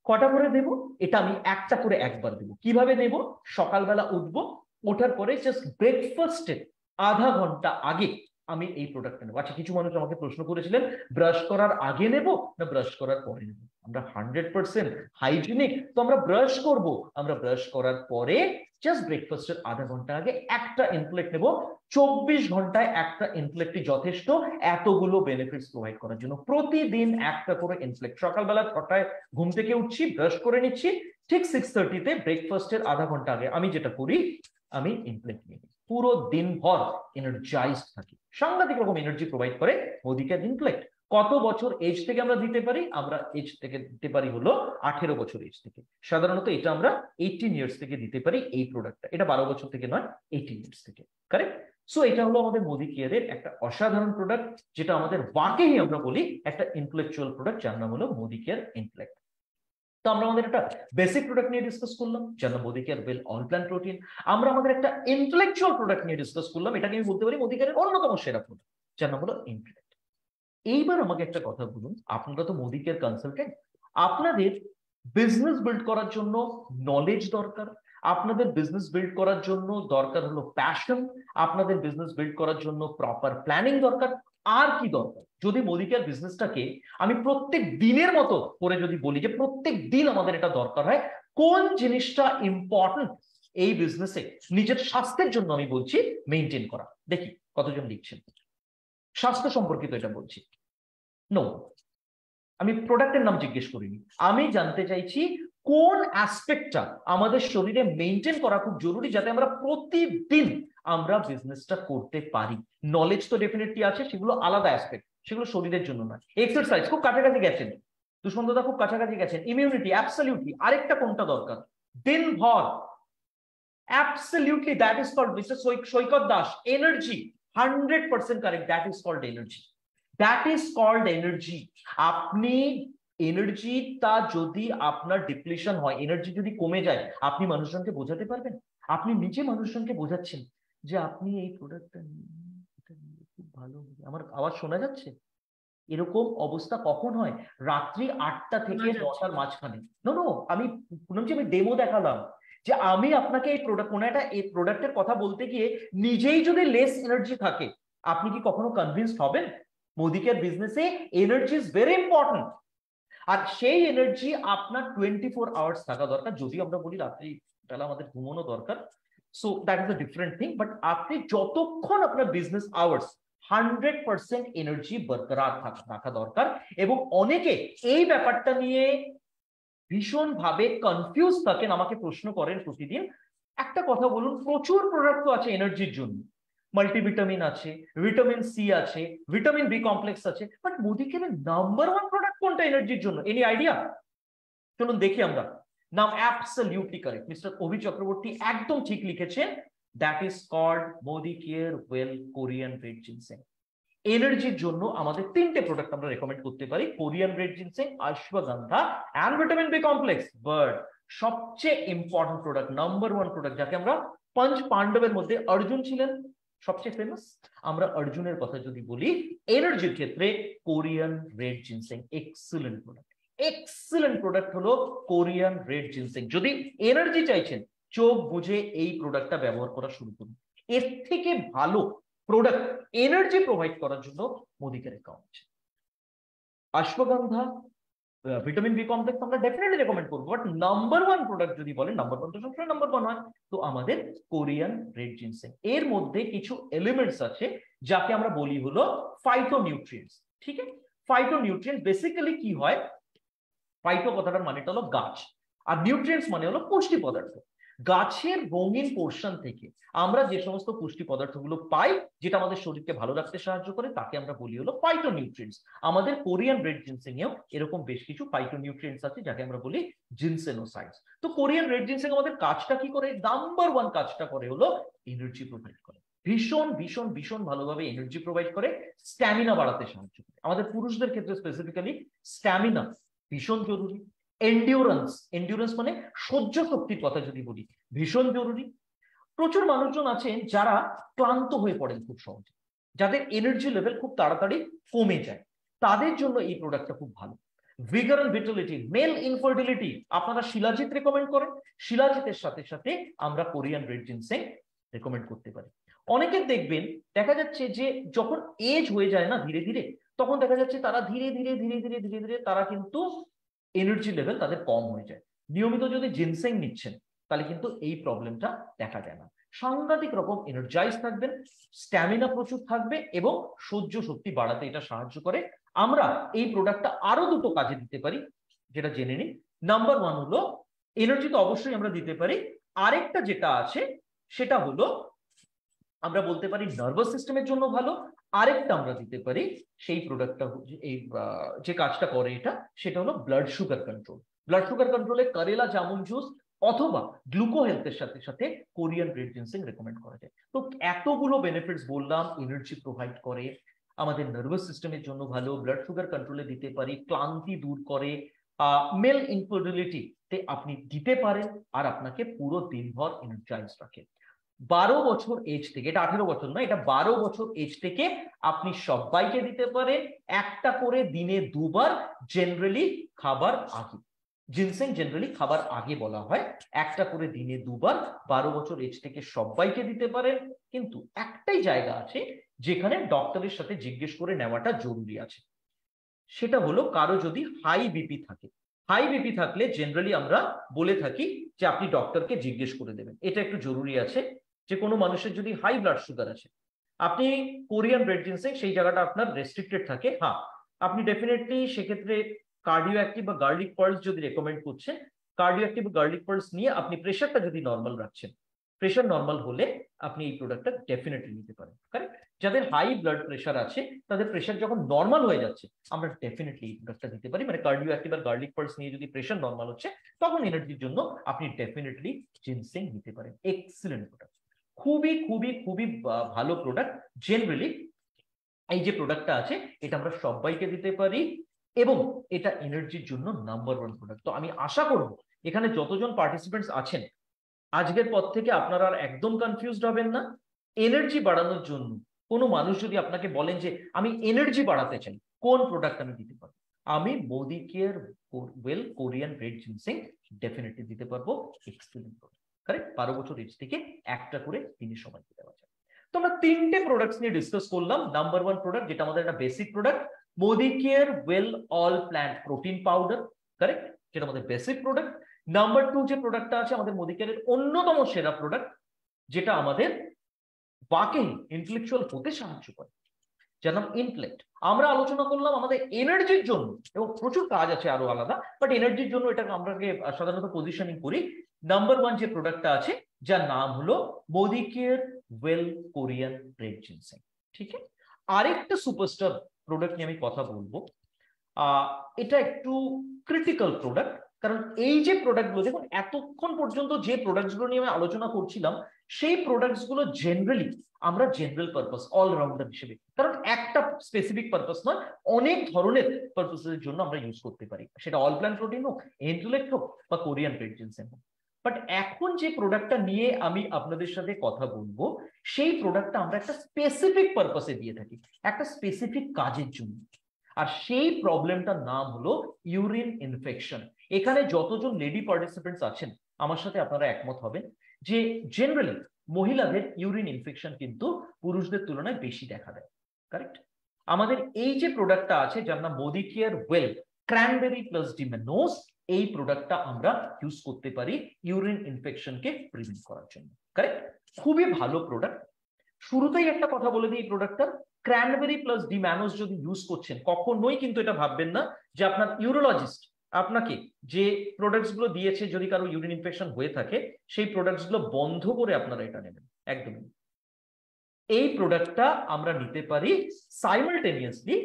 কটা করে দেবো? এটা আমি একটা করে একবার দেবো। কিভাবে দেব? সকালবেলা উঠবো, ওঠার পরে জাস্ট ব্রেকফাস্টে আধা ঘন্টা আগে আমি এই প্রোডাক্টটা নেবো। আচ্ছা, কিছু মানুষ আমাকে প্রশ্ন করেছিলেন ব্রাশ করার আগে নেব না ব্রাশ করার পরে নেব। আমরা 100% হাইজিনিক, তো আমরা ব্রাশ করব। আমরা ব্রাশ করার পরে জাস্ট ব্রেকফাস্টের আধা ঘন্টা আগে একটা ইনফ্লেক্ট নেব। 24 ঘন্টায় একটা ইনফ্লেক্টই যথেষ্ট এতগুলো বেনিফিটস প্রোভাইড করার জন্য। প্রতিদিন একটা করে ইনফ্লেক্ট। সকালবেলা 6টায় ঘুম থেকে উঠছি, ব্রাশ করে নিচ্ছি, ঠিক 6:30-তে ব্রেকফাস্টের আধা ঘন্টা আগে আমি যেটা করি, আমি ইনফ্লেক্ট নিই। পুরো দিনভর এনার্জাইজড থাকি। সাংঘাতিক রকম এনার্জি প্রোভাইড করে মোদিকের ইনফ্লেক্ট। কত বছর এজ থেকে আমরা দিতে পারি? আমরা এজ থেকে দিতে পারি হলো 18 বছর এজ থেকে। সাধারণত এটা আমরা 18 ইয়ার্স থেকে দিতে পারি এই প্রোডাক্টটা। এটা 12 বছর থেকে নয়, 18 ইয়ার্স থেকে। কারেক্ট? সো এটা হলো আমাদের মোদি কেয়ারের একটা অসাধারণ প্রোডাক্ট, যেটা আমাদের বাকেই আমরা বলি একটা ইন্টেলেকচুয়াল প্রোডাক্ট, যার নাম হলো মোদি কেয়ার ইনফ্লেক্ট। তো আমরা আমাদের একটা বেসিক প্রোডাক্ট নিয়ে ডিসকাস করলাম, যার নাম Modi care well all plan protein. আমরা আমাদের একটা ইন্টেলেকচুয়াল প্রোডাক্ট নিয়ে ডিসকাস করলাম, এটাকে আমি বলতে পারি মোদি কেয়ারের অন্যতম সেরা প্রোডাক্ট, যার নাম হলো ইনফ্লেক্ট। এইবার আমাকে একটা কথা বলুন, আপনারা তো মোদি কেয়ার কনসালটেন্ট, আপনাদের বিজনেস বিল্ড করার জন্য নলেজ দরকার, আপনাদের বিজনেস বিল্ড করার জন্য দরকার হলো প্যাশন, আপনাদের বিজনেস বিল্ড করার জন্য প্রপার প্ল্যানিং দরকার। আর কি দরকার? যদি মোদি কেয়ার বিজনেসটাকে আমি প্রত্যেক দিনের মতো করে যদি বলি যে প্রত্যেক দিন আমাদের এটা দরকার হয়, কোন জিনিসটা ইম্পর্টেন্ট এই বিজনেসে নিজের স্বাস্থ্যের জন্য আমি বলছি মেইনটেইন করা। দেখি কতজন লিখছেন। স্বাস্থ্য সম্পর্কিত এটা বলছি। নো, আমি প্রোডাক্টের নাম জিজ্ঞেস করিনি। আমি জানতে চাইছি কোন অ্যাসপেক্টটা আমাদের শরীরে মেইনটেইন করা খুব জরুরি, যাতে আমরা প্রতিদিন আমরা বিজনেসটা করতে পারি। নলেজ তো ডেফিনেটলি আছে, সেগুলো আলাদা অ্যাসপেক্ট, সেগুলো শরীরের জন্য নয়। এক্সারসাইজ খুব কাছাকাছি গেছেন, দুষ্মন্তদা খুব কাছাকাছি গেছেন। Immunity absolutely. আরেকটা কোনটা দরকার? দিনভর। Absolutely, that is called mister Saikat Das, energy. 100% correct, that is called energy. That is called energy. আপনি এনার্জিটা যদি আপনার ডিপ্লিশন হয়, এনার্জি যদি কমে যায়, আপনি মানুষজনকে বোঝাতে পারবেন? আপনি নিজে মানুষজনকে বোঝাচ্ছেন যে আপনি এই প্রোডাক্টটা খুব ভালো। আমার আওয়াজ শোনা যাচ্ছে? এরকম অবস্থা কখন হয়? রাত্রি 8টা থেকে 9টার মাঝখানে। নো, আমি ডেমো দেখালাম যে আমি আপনাকে এই প্রোডাক্ট, কোনো একটা এই প্রোডাক্টের কথা বলতে গিয়ে নিজেই যদি লেস এনার্জি থাকে, আপনি কি কখনো কনভিন্সড হবেন? মোদি কেয়ার বিজনেসে এনার্জি ইজ ভেরি ইম্পর্টেন্ট। আর সেই এনার্জি আপনার 24 আওয়ার্স থাকা দরকার। যদিও আমরা বলি রাত্রি বেলা আমাদের ঘুমানো দরকার, so that is a different thing. But আপনি যতক্ষণ আপনার বিজনেস আওয়ার্স 100% এনার্জি বরকরার রাখা দরকার। এবং অনেকে এই ব্যাপারটা নিয়ে ভীষণ ভাবে কনফিউজ থাকেন, আমাকে প্রশ্ন করেন প্রতিদিন। একটা কথা বলুন, প্রচুর প্রোডাক্ট তো আছে এনার্জির জন্য, মাল্টিভিটামিন আছে, ভিটামিন সি আছে, ভিটামিন বি কমপ্লেক্স আছে, বাট মোদি কেয়ারের নাম্বার 1 প্রোডাক্ট কোনটা এনার্জির জন্য? Any idea? চলুন দেখি আমরা। নাম absolutely correct, mister Abhi Chakraborty একদম ঠিক লিখেছেন। That is called Modicare well Korean red ginseng. এনার্জির জন্য আমাদের তিনটে প্রোডাক্ট আমরা রেকমেন্ড করতে পারি, Korean red ginseng, ashwagandha and vitamin B complex. But সবচেয়ে important product, number one product, যাকে আমরা পঞ্চ পাণ্ডবের মধ্যে অর্জুন ছিলেন সবচেয়ে ফেমাস, আমরা অর্জুনের কথা যদি বলি এনার্জির ক্ষেত্রে, Korean red ginseng excellent product. Excellent product হলো কোরিয়ান রেড জিনসেং। যদি এনার্জি চাইছেন, চোখ বুঝে এই প্রোডাক্টটা ব্যবহার করা শুরু করুন। এর থেকে ভালো প্রোডাক্ট এনার্জি প্রোভাইড করার জন্য মোদিকেয়ার অ্যাকাউন্ট আছে। অশ্বগন্ধা ভিটামিন বি কমপ্লেক্স আমরা ডেফিনেটলি রেকমেন্ড করবো, বাট নাম্বার ওয়ান প্রোডাক্ট যদি বলেন, নাম্বার ওয়ান তো সবসময় নাম্বার ওয়ান হয়, তো আমাদের কোরিয়ান রেড জিনসেং। এর মধ্যে কিছু এলিমেন্টস আছে যাকে আমরা বলি হলো ফাইটোনিউট্রিয়েন্টস। ঠিক আছে, ফাইটোনিউট্রিয়েন্ট বেসিক্যালি কি হয়, ফাইটো কথাটার মানেটা হলো গাছ, আর নিউট্রিয়েন্টস মানে হলো পুষ্টি পদার্থ। গাছের রঙিন পোর্শন থেকে আমরা যে সমস্ত পুষ্টি পদার্থগুলো পাই, যেটা আমাদের শরীরকে ভালো রাখতে সাহায্য করে, তাকে আমরা বলি হলো ফাইটোনিউট্রিয়েন্টস। আমাদের কোরিয়ান রেড জিনসেং এও এরকম বেশ কিছু ফাইটোনিউট্রিয়েন্টস আছে যাকে আমরা বলি জিনসেনোসাইডস। তো কোরিয়ান রেড জিনসেং আমাদের কাজটা কি করে, নাম্বার ওয়ান কাজটা করে হলো এনার্জি প্রোভাইড করে, ভীষণ ভীষণ ভীষণ ভালোভাবে এনার্জি প্রোভাইড করে, স্ট্যামিনা বাড়াতে সাহায্য করে। আমাদের পুরুষদের ক্ষেত্রে স্পেসিফিক্যালি স্ট্যামিনা ভীষণ জরুরি। এন্ডিউরেন্স, এন্ডিউরেন্স মানে সহ্য শক্তির কথা যদি বলি, ভীষণ জরুরি। প্রচুর মানুষজন আছেন যারা ক্লান্ত হয়ে পড়েন খুব সহজে, যাদের এনার্জি লেভেল খুব তাড়াতাড়ি কমে যায়, তাদের জন্য এই প্রোডাক্টটা খুব ভালো। ভিগার এন্ড ভিটালিটি, মেল ইনফার্টিলিটি, আপনারা শিলাজিৎ রেকমেন্ড করেন, শিলাজিতের সাথে সাথে আমরা কোরিয়ান রেড জিনসেং রেকমেন্ড করতে পারি। অনেকের দেখবেন দেখা যাচ্ছে যে যখন এজ হয়ে যায় না ধীরে ধীরে, তখন দেখা যাচ্ছে তারা ধীরে ধীরে ধীরে ধীরে ধীরে ধীরে তারা কিন্তু এনার্জি লেভেল তাদের কম হয়ে যায়। নিয়মিত যদি জিনসেং নিচ্ছেন তাহলে কিন্তু এই প্রবলেমটা দেখা যায় না। সাংঘাতিক রকম এনার্জাইজ থাকবেন, স্ট্যামিনা প্রচুর থাকবে এবং সহ্য শক্তি বাড়াতে এটা সাহায্য করে। আমরা এই প্রোডাক্টটা আরো দুটো কাজে দিতে পারি, যেটা জেনে নিই। নাম্বার ওয়ান হলো এনার্জি তো অবশ্যই আমরা দিতে পারি, আরেকটা যেটা আছে সেটা হলো আমরা বলতে পারি নার্ভাস সিস্টেমের জন্য ভালো। আরেকটা আমরা দিতে পারি, সেই প্রোডাক্টটা এই যে কাজটা করে এটা, সেটা হলো blood sugar control. Blood sugar কন্ট্রোলে কারেলা জামুন জুস অথবা গ্লুকো হেলথের সাথে সাথে কোরিয়ান রেড জিনসেং রেকমেন্ড করা যায়। তো এতগুলো বেনিফিটস বললাম, এনার্জি প্রোভাইড করে, আমাদের নার্ভাস সিস্টেমের জন্য ভালো, ব্লাড সুগার কন্ট্রোলে দিতে পারি, ক্লান্তি দূর করে, মেল ইনফার্টিলিটিতে আপনি দিতে পারেন, আর আপনাকে পুরো দিনভর এনার্জাইজ রাখে। 12 বছর এজ থেকে, এটা 18 বছর নয়, এটা 12 বছর এজ থেকে আপনি সবাইকে দিতে পারেন, একটা করে দিনে দুবার, জেনারেলি খাবার আগে। জিনসেং জেনারেলি খাবার আগে বলা হয়, একটা করে দিনে দুবার 12 বছর এজ থেকে সবাইকে দিতে পারেন। কিন্তু একটাই জায়গা আছে যেখানে ডক্টরের সাথে জিজ্ঞেস করে নেওয়াটা জরুরি আছে, সেটা হলো কারো যদি হাই বিপি থাকে। হাই বিপি থাকলে জেনারেলি আমরা বলে থাকি যে আপনি ডক্টরকে জিজ্ঞেস করে দেবেন, এটা একটু জরুরি আছে। যে কোনো মানুষের যদি হাই ব্লাড সুগার আছে, আপনি কোরিয়ান রেড জিনসেং সেই জায়গাটা আপনার রেস্ট্রিক্টেড থাকে, হ্যাঁ আপনি ডেফিনেটলি সেক্ষেত্রে কার্ডিও অ্যাক্টিভ বা গার্লিক পার্লস যদি রেকমেন্ড করছেন, কার্ডিও অ্যাক্টিভ বা গার্লিক পার্লস নিয়ে আপনি প্রেশারটা যদি নর্মাল রাখছেন, প্রেশার নর্মাল হলে আপনি এই প্রোডাক্টটা ডেফিনেটলি নিতে পারেন। কারেক্ট? যাদের হাই ব্লাড প্রেশার আছে, তাদের প্রেশার যখন নর্মাল হয়ে যাচ্ছে, আমরা ডেফিনেটলি এই প্রোডাক্টটা দিতে পারি। মানে কার্ডিও অ্যাক্টিভ আর গার্লিক পার্লস নিয়ে যদি প্রেশার নর্মাল হচ্ছে, তখন এনার্জির জন্য আপনি ডেফিনেটলি জিনসেং নিতে পারেন। এক্সিলেন্ট প্রোডাক্ট, খুবই খুবই খুবই ভালো প্রোডাক্ট। জেনারেলি এই যে প্রোডাক্টটা আছে এটা আমরা সবাইকে দিতে পারি এবং এটা এনার্জির জন্য নাম্বার ওয়ান প্রোডাক্ট। তো আমি আশা করব এখানে যতজন পার্টিসিপেন্টস আছেন, আজকের পর থেকে আপনারা আর একদম কনফিউজড হবেন না। এনার্জি বাড়ানোর জন্য কোনো মানুষ যদি আপনাকে বলেন যে আমি এনার্জি বাড়াতে চাই, কোন প্রোডাক্ট আমি দিতে পারবো, আমি Modicare well Korean red ginseng definitely দিতে পারবো। Excellent product, correct? 12 বছর এজ থেকে একটা করে দিনে সবাইকে দেওয়া যায়। তো আমরা তিনটে প্রোডাক্টস নিয়ে ডিসকাস করলাম। নাম্বার ওয়ান প্রোডাক্ট, যেটা আমাদের একটা basic product, Modicare well all plant protein powder, correct? যেটা আমাদের বেসিক প্রোডাক্ট। নাম্বার টু যে প্রোডাক্টটা আছে আমাদের মোদিকেয়ারের অন্যতম সেরা প্রোডাক্ট, যেটা আমাদের ওয়াকিং ইন্টেলেকচুয়াল হতে সাহায্য করে, যার নাম ইনফ্লেক্ট। আমরা আলোচনা করলাম আমাদের এনার্জির জন্য, এবং প্রচুর কাজ আছে আরো আলাদা, বাট এনার্জির জন্য এটাকে আমরা সাধারণত পজিশনিং করি। নাম্বার ওয়ান যে প্রোডাক্টটা আছে, যার নাম হলো Modicare well Korean red ginseng. ঠিক আছে, আরেকটা সুপারস্টার প্রোডাক্ট নিয়ে আমি কথা বলবো। এটা একটু ক্রিটিক্যাল প্রোডাক্ট, কারণ এই যে প্রোডাক্টগুলো দেখুন, এতক্ষণ পর্যন্ত যে প্রোডাক্টসগুলো নিয়ে আমি আলোচনা করছিলাম সেই প্রোডাক্টসগুলো জেনারেলি আমরা জেনারেল পারপাস অলরাউন্ডার হিসেবে, কারণ একটা স্পেসিফিক পারপাস নয়, অনেক ধরনের পারপাসের জন্য আমরা ইউজ করতে পারি, সেটা অল প্ল্যান্ট প্রোটিন হোক, এন্টুলেক্ট হোক বা কোরিয়ান রেড জিনসেন হোক। বাট এখন যে প্রোডাক্টটা নিয়ে আমি আপনাদের সাথে কথা বলবো সেই প্রোডাক্টটা আমরা একটা স্পেসিফিক পারপাসে দিয়ে থাকি, একটা স্পেসিফিক কাজের জন্য, আর সেই প্রবলেমটার নাম হলো ইউরিন ইনফেকশন। এখানে যতজন লেডি পার্টিসিপেন্টস আছেন আমার সাথে আপনারা একমত হবেন যে জেনারেলি মহিলাদের ইউরিন ইনফেকশন কিন্তু পুরুষদের তুলনায় বেশি দেখা দেয়, কারেক্ট? আমাদের এই যে প্রোডাক্টটা আছে যার নাম মোদিকেয়ার ওয়েল ক্র্যানবেরি প্লাস ডিমেনোস, এই প্রোডাক্টটা আমরা ইউজ করতে পারি ইউরিন ইনফেকশনকে প্রিভেন্ট করার জন্য, কারেক্ট? খুবই ভালো প্রোডাক্ট। শুরুতেই একটা কথা বলে দিই, এই প্রোডাক্টটা ক্র্যানবেরি প্লাস ডিম্যানোস যদি ইউজ করছেন কখনোই কিন্তু এটা ভাববেন না যে আপনার ইউরোলজিস্ট আপনাকে যে প্রোডাক্টস গুলো দিয়েছে যদি কারো ইউরিন ইনফেকশন হয়ে থাকে সেই প্রোডাক্টস গুলো বন্ধ করে আপনারা এটা নেবেন, একদমই। এই প্রোডাক্টটা আমরা নিতে পারি simultaneously,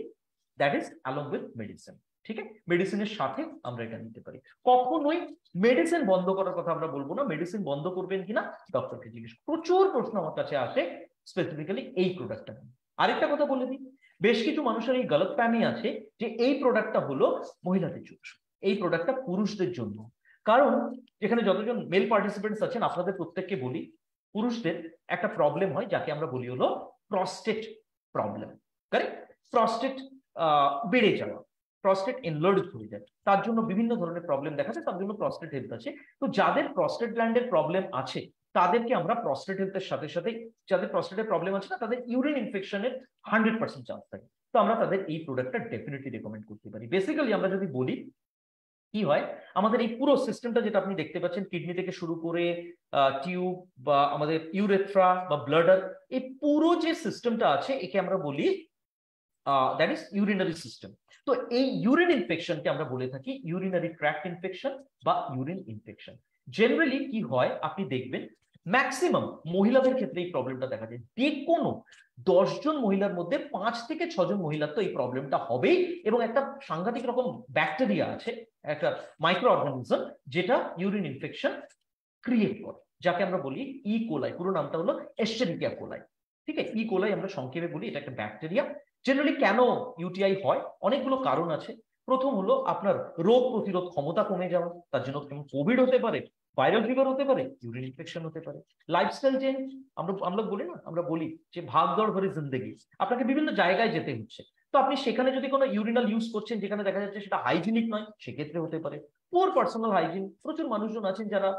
that is along with medicine, ঠিক আছে? মেডিসিনের সাথে আমরা এটা নিতে পারি। কখনোই মেডিসিন বন্ধ করার কথা আমরা বলবো না, মেডিসিন বন্ধ করবেন কিনা ডক্টরকে জিজ্ঞেস। প্রচুর প্রশ্ন আমার কাছে আসে স্পেসিফিক্যালি এই প্রোডাক্টটা নিয়ে। আরেকটা কথা বলে দিই, বেশ কিছু মানুষের এই গলতফাহমি আছে যে এই প্রোডাক্টটা হলো মহিলাদের জন্য, এই প্রোডাক্টটা পুরুষদের জন্য। কারণ যেখানে যতজন মেল পার্টিসিপেন্টস আছেন আপনাদের প্রত্যেককে বলি, পুরুষদের একটা প্রবলেম হয় যাকে আমরা বলি হলো প্রস্টেট প্রবলেম, কারেক্ট? প্রস্টেট বেড়ে যাওয়া, প্রস্টেট এনলার্জ হয়ে যায়, তার জন্য বিভিন্ন ধরনের প্রবলেম দেখা যায়, তার জন্য প্রস্টেট হেলথ আছে। তো যাদের প্রস্টেট গ্ল্যান্ডের প্রবলেম আছে তাদেরকে আমরা প্রস্টেট হেলথের সাথে সাথে, যাদের প্রস্টেটের প্রবলেম আছে না তাদের ইউরিন ইনফেকশনের 100% চান্স থাকে, তো আমরা তাদের এই প্রোডাক্টটা ডেফিনেটলি রেকমেন্ড করতে পারি। বেসিক্যালি আমরা যদি বলি কি হয়, আমাদের এই পুরো সিস্টেমটা যেটা আপনি দেখতে পাচ্ছেন, কিডনি থেকে শুরু করে টিউব বা আমাদের ইউরেথ্রা বা ব্লাডার, এই পুরো যে সিস্টেমটা আছে একে আমরা বলি দ্যাট ইজ ইউরিনারি সিস্টেম। তো এই ইউরিন ইনফেকশনকে আমরা বলে থাকি ইউরিনারি ট্র্যাক্ট ইনফেকশন বা ইউরিন ইনফেকশন। জেনারেলি কি হয় আপনি দেখবেন ম্যাক্সিমাম মহিলাদের ক্ষেত্রে এই প্রবলেমটা দেখা যায়। যে কোনো 10 জন মহিলার মধ্যে 5 থেকে 6 জন মহিলার তো এই প্রবলেমটা হবেই, এবং একটা সাংঘাতিক রকম ব্যাকটেরিয়া আছে, একটা মাইক্রো অর্গানিজম যেটা ইউরিন ইনফেকশন ক্রিয়েট করে, যাকে আমরা বলি ই কোলাই, পুরো নামটা হলো এস্চেরিচিয়া কোলাই, ঠিক আছে? ই কোলাই আমরা সংক্ষেপে বলি, এটা একটা ব্যাকটেরিয়া। জেনারেলি কেন ইউটিআই হয়, অনেকগুলো কারণ আছে। প্রথম হলো আপনার রোগ প্রতিরোধ ক্ষমতা কমে যাওয়া, তার জন্য কোভিড হতে পারে, ভাইরাল ফিভার হতে পারে, ইউরিন ইনফেকশন হতে পারে। লাইফস্টাইল চেঞ্জ, আমরা বলি না, আমরা বলি যে ভাগদৌড় ভরে জিন্দেগি, আপনাকে বিভিন্ন জায়গায় যেতে হচ্ছে, তো আপনি সেখানে যদি কোনো ইউরিনাল ইউজ করছেন যেখানে দেখা যাচ্ছে সেটা হাইজিনিক নয়, সেক্ষেত্রে হতে পারে। পুয়ার পার্সোনাল হাইজিন, প্রচুর মানুষজন আছেন যারা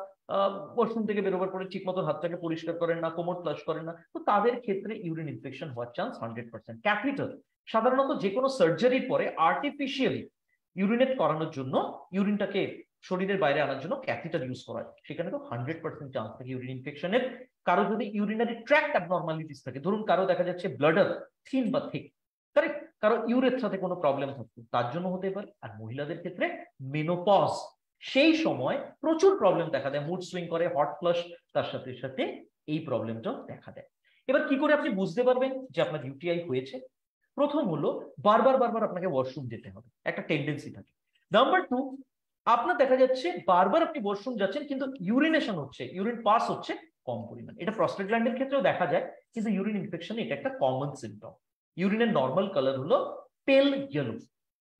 ওয়াশরুম থেকে বেরোবার পরে ঠিক মতো হাতটাকে পরিষ্কার করেন না, কোমর ফ্লাশ করেন না, তো তাদের ক্ষেত্রে ইউরিন ইনফেকশন হওয়ার চান্স 100%। ক্যাথিটার, সাধারণত যে কোনো সার্জারির পরে আর্টিফিশিয়ালি ইউরিনেট করানোর জন্য, ইউরিনটাকে শরীরের বাইরে আনার জন্য ক্যাথিটার ইউজ করা হয়, সেখানে তো 100% চান্স থাকে ইউরিন ইনফেকশনের। কারো যদি ইউরিনারি ট্র্যাক্ট অ্যাবনরমালিটিস থাকে, ধরুন কারো দেখা যাচ্ছে ব্লাডার থিন বা থিক, কারেক্ট, কারো ইউরেথ্রাতে কোনো প্রবলেম থাকতো, তার জন্য হতে পারে। আর মহিলাদের ক্ষেত্রে মেনোপজ, সেই সময় প্রচুর প্রবলেম দেখা দেয়, মুড সুইং করে, হট ফ্লাশ, তার সাথে সাথে এই প্রবলেমটাও দেখা দেয়। এবার কি করে আপনি বুঝতে পারবেন যে আপনার ইউটিআই হয়েছে? প্রথম হলো বারবার আপনাকে ওয়াশরুম যেতে হবে, একটা টেন্ডেন্সি থাকে। নাম্বার 2, আপনার দেখা যাচ্ছে বারবার আপনি ওয়াশরুম যাচ্ছেন কিন্তু ইউরিনেশন হচ্ছে, ইউরিন পাস হচ্ছে কম পরিমাণ। এটা প্রস্টেট গ্ল্যান্ডের ক্ষেত্রেও দেখা যায়, কিন্তু ইউরিন ইনফেকশনে এটা একটা কমন সিম্পটম। ইউরিনের নর্মাল কালার হলো পেল ইয়েলো,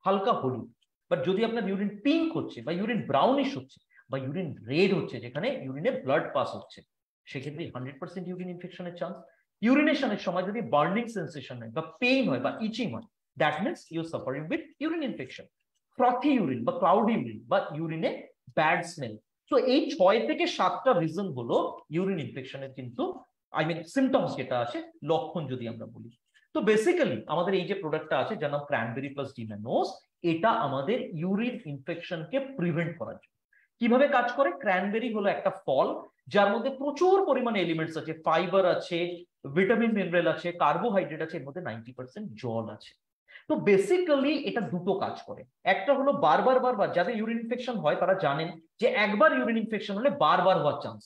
হালকা হলুদ। বাট যদি আপনার ইউরিন পিঙ্ক হচ্ছে বা ইউরিন ব্রাউনিশ হচ্ছে বা ইউরিন রেড হচ্ছে, যেখানে ইউরিনে ব্লাড পাস হচ্ছে, সেক্ষেত্রে 100% ইউরিন ইনফেকশনের চান্স। ইউরিনেশনের সময় যদি বার্নিং সেন্সেশন হয় বা পেইন হয় বা ইচিং হয়, that means you suffering with urine infection. Frothy urine বা ক্লাউডি ইউরিন বা ইউরিনে ব্যাড স্মেল, তো এই 6 থেকে 7টা রিজন হলো ইউরিন ইনফেকশনের কিন্তু সিমটমস যেটা আছে, লক্ষণ যদি আমরা বলি। তো বেসিক্যালি আমাদের এই যে প্রোডাক্টটা আছে যার নাম ক্র্যানবেরি প্লাস ডিমেনোস, এটা আমাদের ইউরিন ইনফেকশনকে প্রিভেন্ট করার জন্য কিভাবে কাজ করে। ক্র্যানবেরি হলো একটা ফল যার মধ্যে প্রচুর পরিমাণে এলিমেন্টস আছে, ফাইবার আছে, ভিটামিন মিনারেল আছে, কার্বোহাইড্রেট আছে, এর মধ্যে 90% জল আছে। তো বেসিক্যালি এটা দুটো কাজ করে। একটা হলো বারবার যাদের ইউরিন ইনফেকশন হয় তারা জানেন যে একবার ইউরিন ইনফেকশন হলে বারবার হওয়ার চান্স,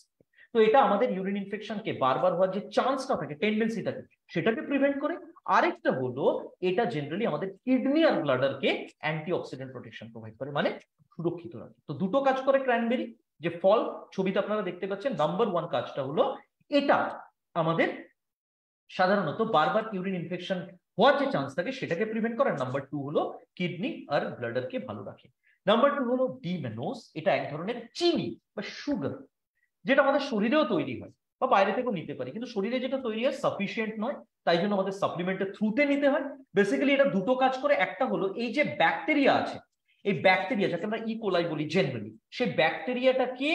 তো এটা আমাদের ইউরিন ইনফেকশনকে বারবার হওয়ার যে চান্সটা থাকে, টেন্ডেন্সি থাকে, সেটাকে প্রিভেন্ট করে। আরেকটা হলো এটা জেনারেলি আমাদের কিডনি আর ব্লাডারকে অ্যান্টিঅক্সিডেন্ট প্রোটেকশন প্রোভাইড করে, মানে সুরক্ষিত সুরক্ষিত রাখে। তো দুটো কাজ করে ক্র্যানবেরি, যে ফল ছবিতে আপনারা দেখতে পাচ্ছেন। নাম্বার 1 কাজটা হলো এটা আমাদের সাধারণত বারবার ইউরিন ইনফেকশন হওয়ার যে চান্স থাকে সেটাকে প্রিভেন্ট করে। নাম্বার 2 হলো কিডনি আর ব্লাডারকে ভালো রাখে। নাম্বার 2 হলো ডি-ম্যানোজ, এটা এক ধরনের চিনি বা সুগার, যেটা আমাদের শরীরেও তৈরি হয় বা বাইরে থেকেও নিতে পারি, কিন্তু শরীরে যেটা তৈরি হয় সাফিসিয়েন্ট নয়, তাই জন্য আমাদের সাপ্লিমেন্টের থ্রুতে নিতে হয়। বেসিক্যালি এটা দুটো কাজ করে। একটা হলো এই যে ব্যাকটেরিয়া আছে, এই ব্যাকটেরিয়া যাকে আমরা ইকোলাই বলি জেনারেলি, সেই ব্যাকটেরিয়াটাকে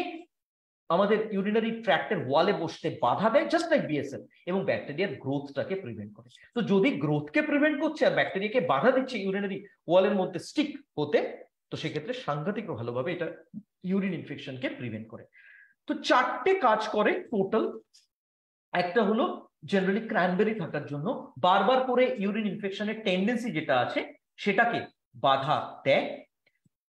আমাদের ইউরিনারি ট্র্যাক্টের ওয়ালে বসতে বাধা দেয়, জাস্ট লাইক বিএসএল, এবং ব্যাকটেরিয়ার গ্রোথটাকে প্রিভেন্ট করে। তো যদি গ্রোথকে প্রিভেন্ট করছে আর ব্যাকটেরিয়াকে বাধা দিচ্ছে ইউরিনারি ওয়ালের মধ্যে স্টিক হতে, তো সেক্ষেত্রে সাংঘাতিক ভালোভাবে এটা ইউরিন ইনফেকশনকে প্রিভেন্ট করে। তো 4টে কাজ করে টোটাল। একটা হলো জেনারেলি ক্র্যানবেরি থাকার জন্য বারবার করে ইউরিন ইনফেকশনের টেন্ডেন্সি যেটা আছে সেটাকে বাধা দেয়।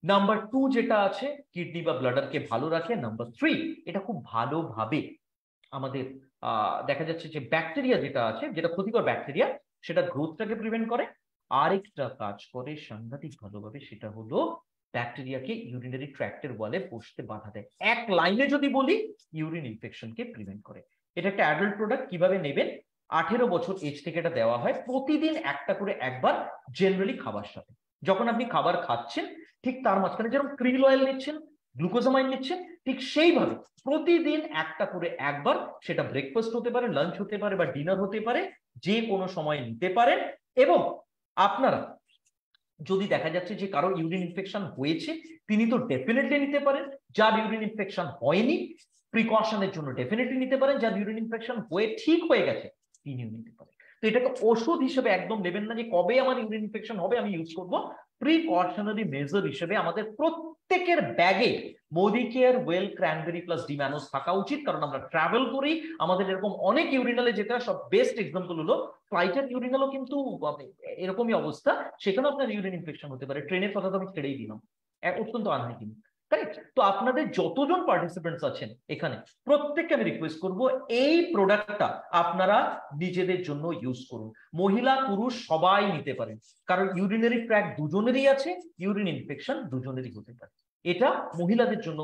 নাম্বার 2 যেটা আছে কিডনি বা ব্লাডারকে ভালো রাখে। নাম্বার 3 এটা খুব ভালোভাবে আমাদের দেখা যাচ্ছে যে ব্যাকটেরিয়া যেটা আছে, যেটা ক্ষতিকর ব্যাকটেরিয়া, সেটা গ্রোথটাকে প্রিভেন্ট করে। আরেকটা কাজ করে সাংঘাতিক ভালোভাবে, সেটা হলো ব্যাকটেরিয়াকে ইউরিনারি ট্র্যাক্টের ওয়ালে বসতে বাধা দেয়। এক লাইনে যদি বলি, ইউরিন ইনফেকশনকে প্রিভেন্ট করে। এটা একটা অ্যাডাল্ট প্রোডাক্ট। কিভাবে নেবেন? 18 বছর এজ থেকে এটা দেওয়া হয়, প্রতিদিন একটা করে একবার, জেনারেলি খাবার সাথে। যখন আপনি খাবার খাচ্ছেন ঠিক তার মাঝখানে যেরকম ক্রিল অয়েল নিচ্ছেন, গ্লুকোজামাইন নিচ্ছেন, ঠিক সেইভাবে প্রতিদিন একটা করে একবার, সেটা ব্রেকফাস্ট হতে পারে, লাঞ্চ হতে পারে বা ডিনার হতে পারে, যে কোনো সময় নিতে পারেন। এবং আপনারা যদি দেখা যাচ্ছে যে কারো ইউরিন ইনফেকশন হয়েছে, তিনি তো ডেফিনেটলি নিতে পারেন। যার ইউরিন ইনফেকশন হয়নি, প্রিকশনের জন্য ডেফিনেটলি নিতে পারেন। যার ইউরিন ইনফেকশন হয়ে ঠিক হয়ে গেছে, তিনিও নিতে পারেন। তো এটাকে ওষুধ হিসেবে একদম নেবেন না যে কবে আমার ইউরিন ইনফেকশন হবে আমি ইউজ করব। প্রিকশনারি মেজার হিসেবে আমাদের প্রত্যেকের ব্যাগে Modicare well cranberry plus D-mannose থাকা উচিত। কারণ আমরা ট্রাভেল করি, আমাদের এরকম অনেক ইউরিনালে যেটা সব বেস্ট এক্সাম্পল হলো ফ্লাইটের ইউরিনালও কিন্তু এরকমই অবস্থা, সেখানেও আপনার ইউরিন ইনফেকশন হতে পারে। ট্রেনের কথা তো আমি ছেড়েই দিলাম, অত্যন্ত আনহাইজিনিক। কারেক্ট? তো আপনাদের যতজন পার্টিসিপেন্টস আছেন এখানে, প্রত্যেককে আমি রিকোয়েস্ট করব এই প্রোডাক্টটা আপনারা নিজেদের জন্য ইউজ করুন। মহিলা পুরুষ সবাই নিতে পারেন, কারণ ইউরিনারি ট্র্যাক্ট দুজনেরই আছে, ইউরিন ইনফেকশন দুজনেরই হতে পারে। এটা মহিলাদের জন্য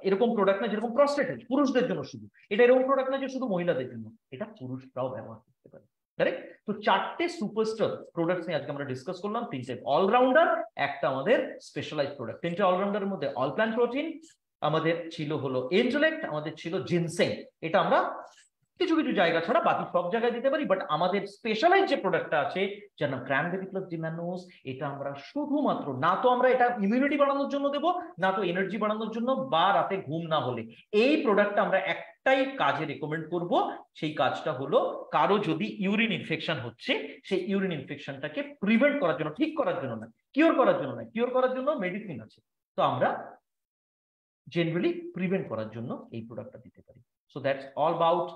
এরকম প্রোডাক্ট না যেরকম প্রস্টেটের পুরুষদের জন্য শুধু, এটা এরকম প্রোডাক্ট না যে শুধু মহিলাদের জন্য, এটা পুরুষরাও ব্যবহার করতে পারে। কারেক্ট? তো 4টে সুপারস্টার প্রোডাক্টস নিয়ে আজকে আমরা ডিসকাস করলাম। 3টে অলরাউন্ডার, একটা আমাদের স্পেশালাইজ প্রোডাক্ট। 3টে অলরাউন্ডারের মধ্যে অল প্ল্যান্ট প্রোটিন, আমাদের ছিল হলো ইন্টেলেক্ট, আমাদের ছিল জিনসেং। এটা আমরা কিছু কিছু জায়গা ছাড়া বাকি সব জায়গায় দিতে পারি, বাট আমাদের স্পেশালাইজ যে প্রোডাক্টটা আছে যার নাম ক্র্যানবেরি প্লাস ডি-ম্যানোজ, এটা আমরা শুধুমাত্র, না তো আমরা এটা ইমিউনিটি বাড়ানোর জন্য দেবো, না তো এনার্জি বাড়ানোর জন্য বা রাতে ঘুম না হলে। এই প্রোডাক্টটা আমরা একটাই কাজে রেকমেন্ড করব, সেই কাজটা হলো কারো যদি ইউরিন ইনফেকশন হচ্ছে, সেই ইউরিন ইনফেকশনটাকে প্রিভেন্ট করার জন্য, ঠিক করার জন্য না, কিওর করার জন্য না। কিওর করার জন্য মেডিসিন আছে, তো আমরা জেনারেলি প্রিভেন্ট করার জন্য এই প্রোডাক্টটা দিতে পারি। So that's all about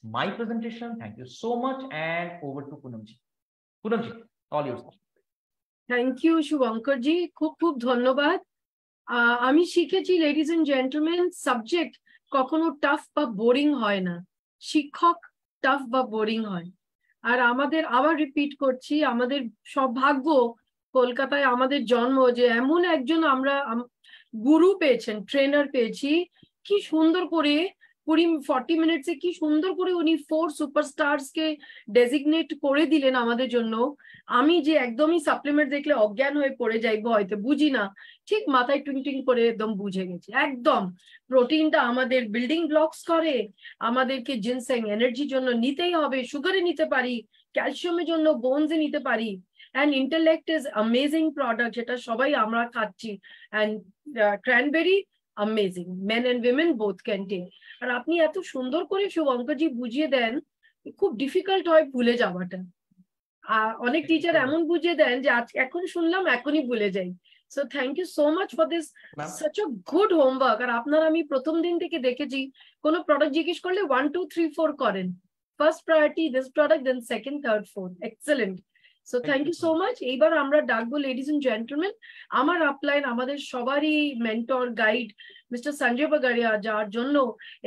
my presentation. Thank you so much, and over to Poonamji. Poonamji, all yours. Thank you Shubhankar ji, খুব খুব ধন্যবাদ। আমি শিখেছি লেডিজ এন্ড জেন্টলম্যান, সাবজেক্ট কখনো টাফ বা বোরিং হয় না, শিক্ষক টাফ বা বোরিং হয়। আর আমাদের, আবার রিপিট করছি, আমাদের সৌভাগ্য কলকাতায় আমাদের জন্ম যে এমন একজন আমরা গুরু পেয়েছেন, ট্রেনার পেয়েছি। কি সুন্দর করে 40 মিনিটসে কি সুন্দর করে উনি 4 সুপারস্টার্স কে ডেজিগনেট করে দিলেন আমাদের জন্য। আমি যে একদমই সাপ্লিমেন্ট দেখলে অজ্ঞান হয়ে পড়ে যাইবো, হয়তো বুঝি না, ঠিক মাথায় টুইং করে একদম বুঝে গেছি। একদম প্রোটিনটা আমাদের বিল্ডিং ব্লকস করে, আমাদেরকে জিনসেং এনার্জির জন্য নিতেই হবে, সুগারে নিতে পারি, ক্যালসিয়ামের জন্য বোনসে নিতে পারি। And intellect is amazing product, যেটা সবাই আমরা খাচ্ছি। And cranberry amazing, men and women both can take. আর আপনি এত সুন্দর করে শুভঙ্করজি বুঝিয়ে দেন, খুব ডিফিকাল্ট হয় ভুলে যাওয়াটা। অনেক টিচার এমন বুঝিয়ে দেন যে আজ এখন শুনলাম এখনই ভুলে যাই। So thank you so much for this such a good homework. আর আপনারা আমি প্রথম দিন থেকে দেখেছি, কোনো প্রোডাক্ট জিজ্ঞেস করলে 1 2 3 4 করেন। First priority this product, then second, third, fourth. Excellent. So thank you so much. এইবার আমরা ডাকবো লেডিজ এন্ড জেন্টলম্যান আমার আপলাইন আমাদের সবারই mentor guide mister Sanjay Bagaria, যার জন্য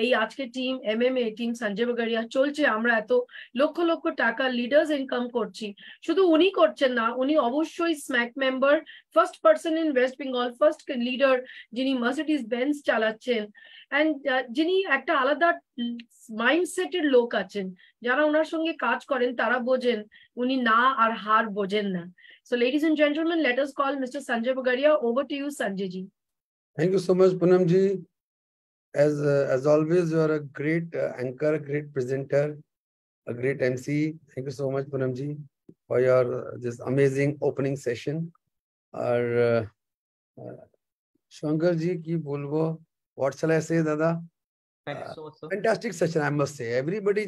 এই আজকে team MMA team Sanjay Bagaria চলছে। আমরা এত লক্ষ লক্ষ টাকা লিডার্স ইনকাম করছি। শুধু উনি করছেন না, উনি অবশ্যই smack member, first person in West Bengal, first leader যিনি মার্সিডিজ বেঞ্জ চালাচ্ছেন, অ্যান্ড যিনি একটা আলাদা মাইন্ডসেটের লোক আছেন। যারা ওনার সঙ্গে কাজ করেন তারা বোঝেন উনি না আর হার বোঝেন না। So ladies and gentlemen, let us call Mr. Sanjay Bagaria. Over to you, Sanjay ji. Thank you so much, Poonam ji. As always, you are a great anchor, a great presenter, a great MC. Thank you so much, Poonam ji, for your this amazing opening session. और Shankar ji की बोलबो, what shall I say, Dada? Thank you so much, sir. Fantastic session, I must say. Everybody,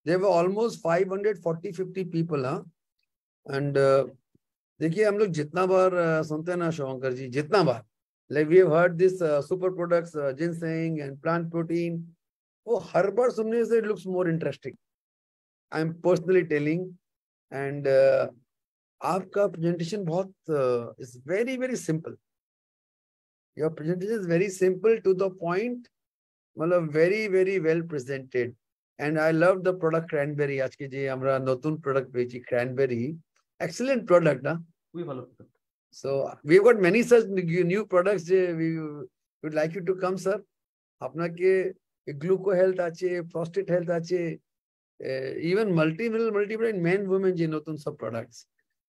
there were almost 540-50 people, huh? And देखिए हम लोग जितना बार सुनते हैं ना शंकर जी, जितना बार like we have heard this super products, ginseng and plant protein, वो हर बार सुनने से it looks more interesting. I am personally telling, and आपका presentation बहुत is very very simple. Your presentation is very simple to the point, मतलब very very well presented. And I love the product cranberry. आज के जे हमरा नতুন product बेची cranberry, excellent product, huh? We follow product. So we've got many such new products. We would like you to come, sir. अपना के gluco health आचे, prostate health आचे, even multivitamin men women जे नতুন सब products.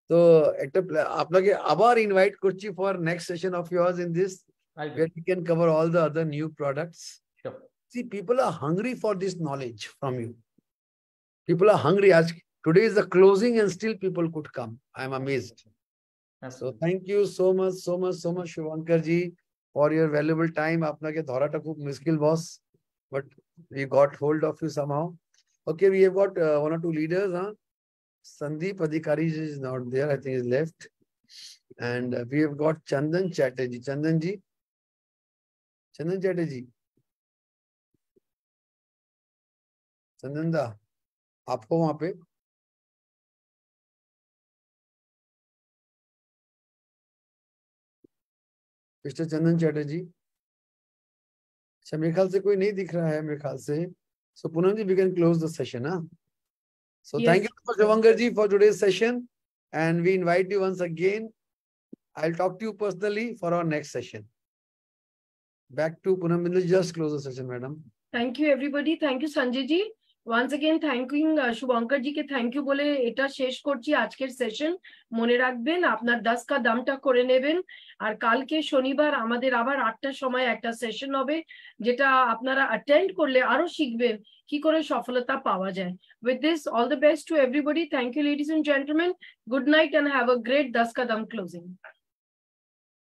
So एक अपना के आबार invite करची for next session of yours in this, where we can cover all the other new products. Sure. See, people are hungry for this knowledge from you. People are hungry. As today is the closing and still people could come. I am amazed. So thank you so much, Shivankar ji, for your valuable time. Apna ke dhara ta khub mushkil boss, but we got hold of you somehow. Okay, we have got one or two leaders, huh? Sandeep Adhikari is not there, I think he's left. And we have got Chandan Chatterjee. Chandan Chatterjee. Chandan da, aapko wahan pe? Mister Chandan Chatterjee, अच्छा मेरे ख्याल से कोई नहीं दिख रहा है मेरे ख्याल से. So Poonam ji, we can close the session, huh? So Yes. Thank you so much, Shivankar ji, for today's session, and we invite you once again. I'll talk to you personally for our next session. Back to Poonam. Just close the session, madam. Thank you everybody. Thank you Sanjay ji. Once again thanking Shubhankar ji ke thank you বলে এটা শেষ করছি আজকের session. মনে রাখবেন আপনার 10 কা দামটা করে নেবেন। আর কালকে শনিবার আমাদের আবার 8টার সময় একটা সেশন হবে, যেটা আপনারা অ্যাটেন্ড করলে আরো শিখবেন কি করে সফলতা পাওয়া যায়। With this, all the best to everybody. Thank you ladies and gentlemen. Good night and have a great 10 ka dam closing.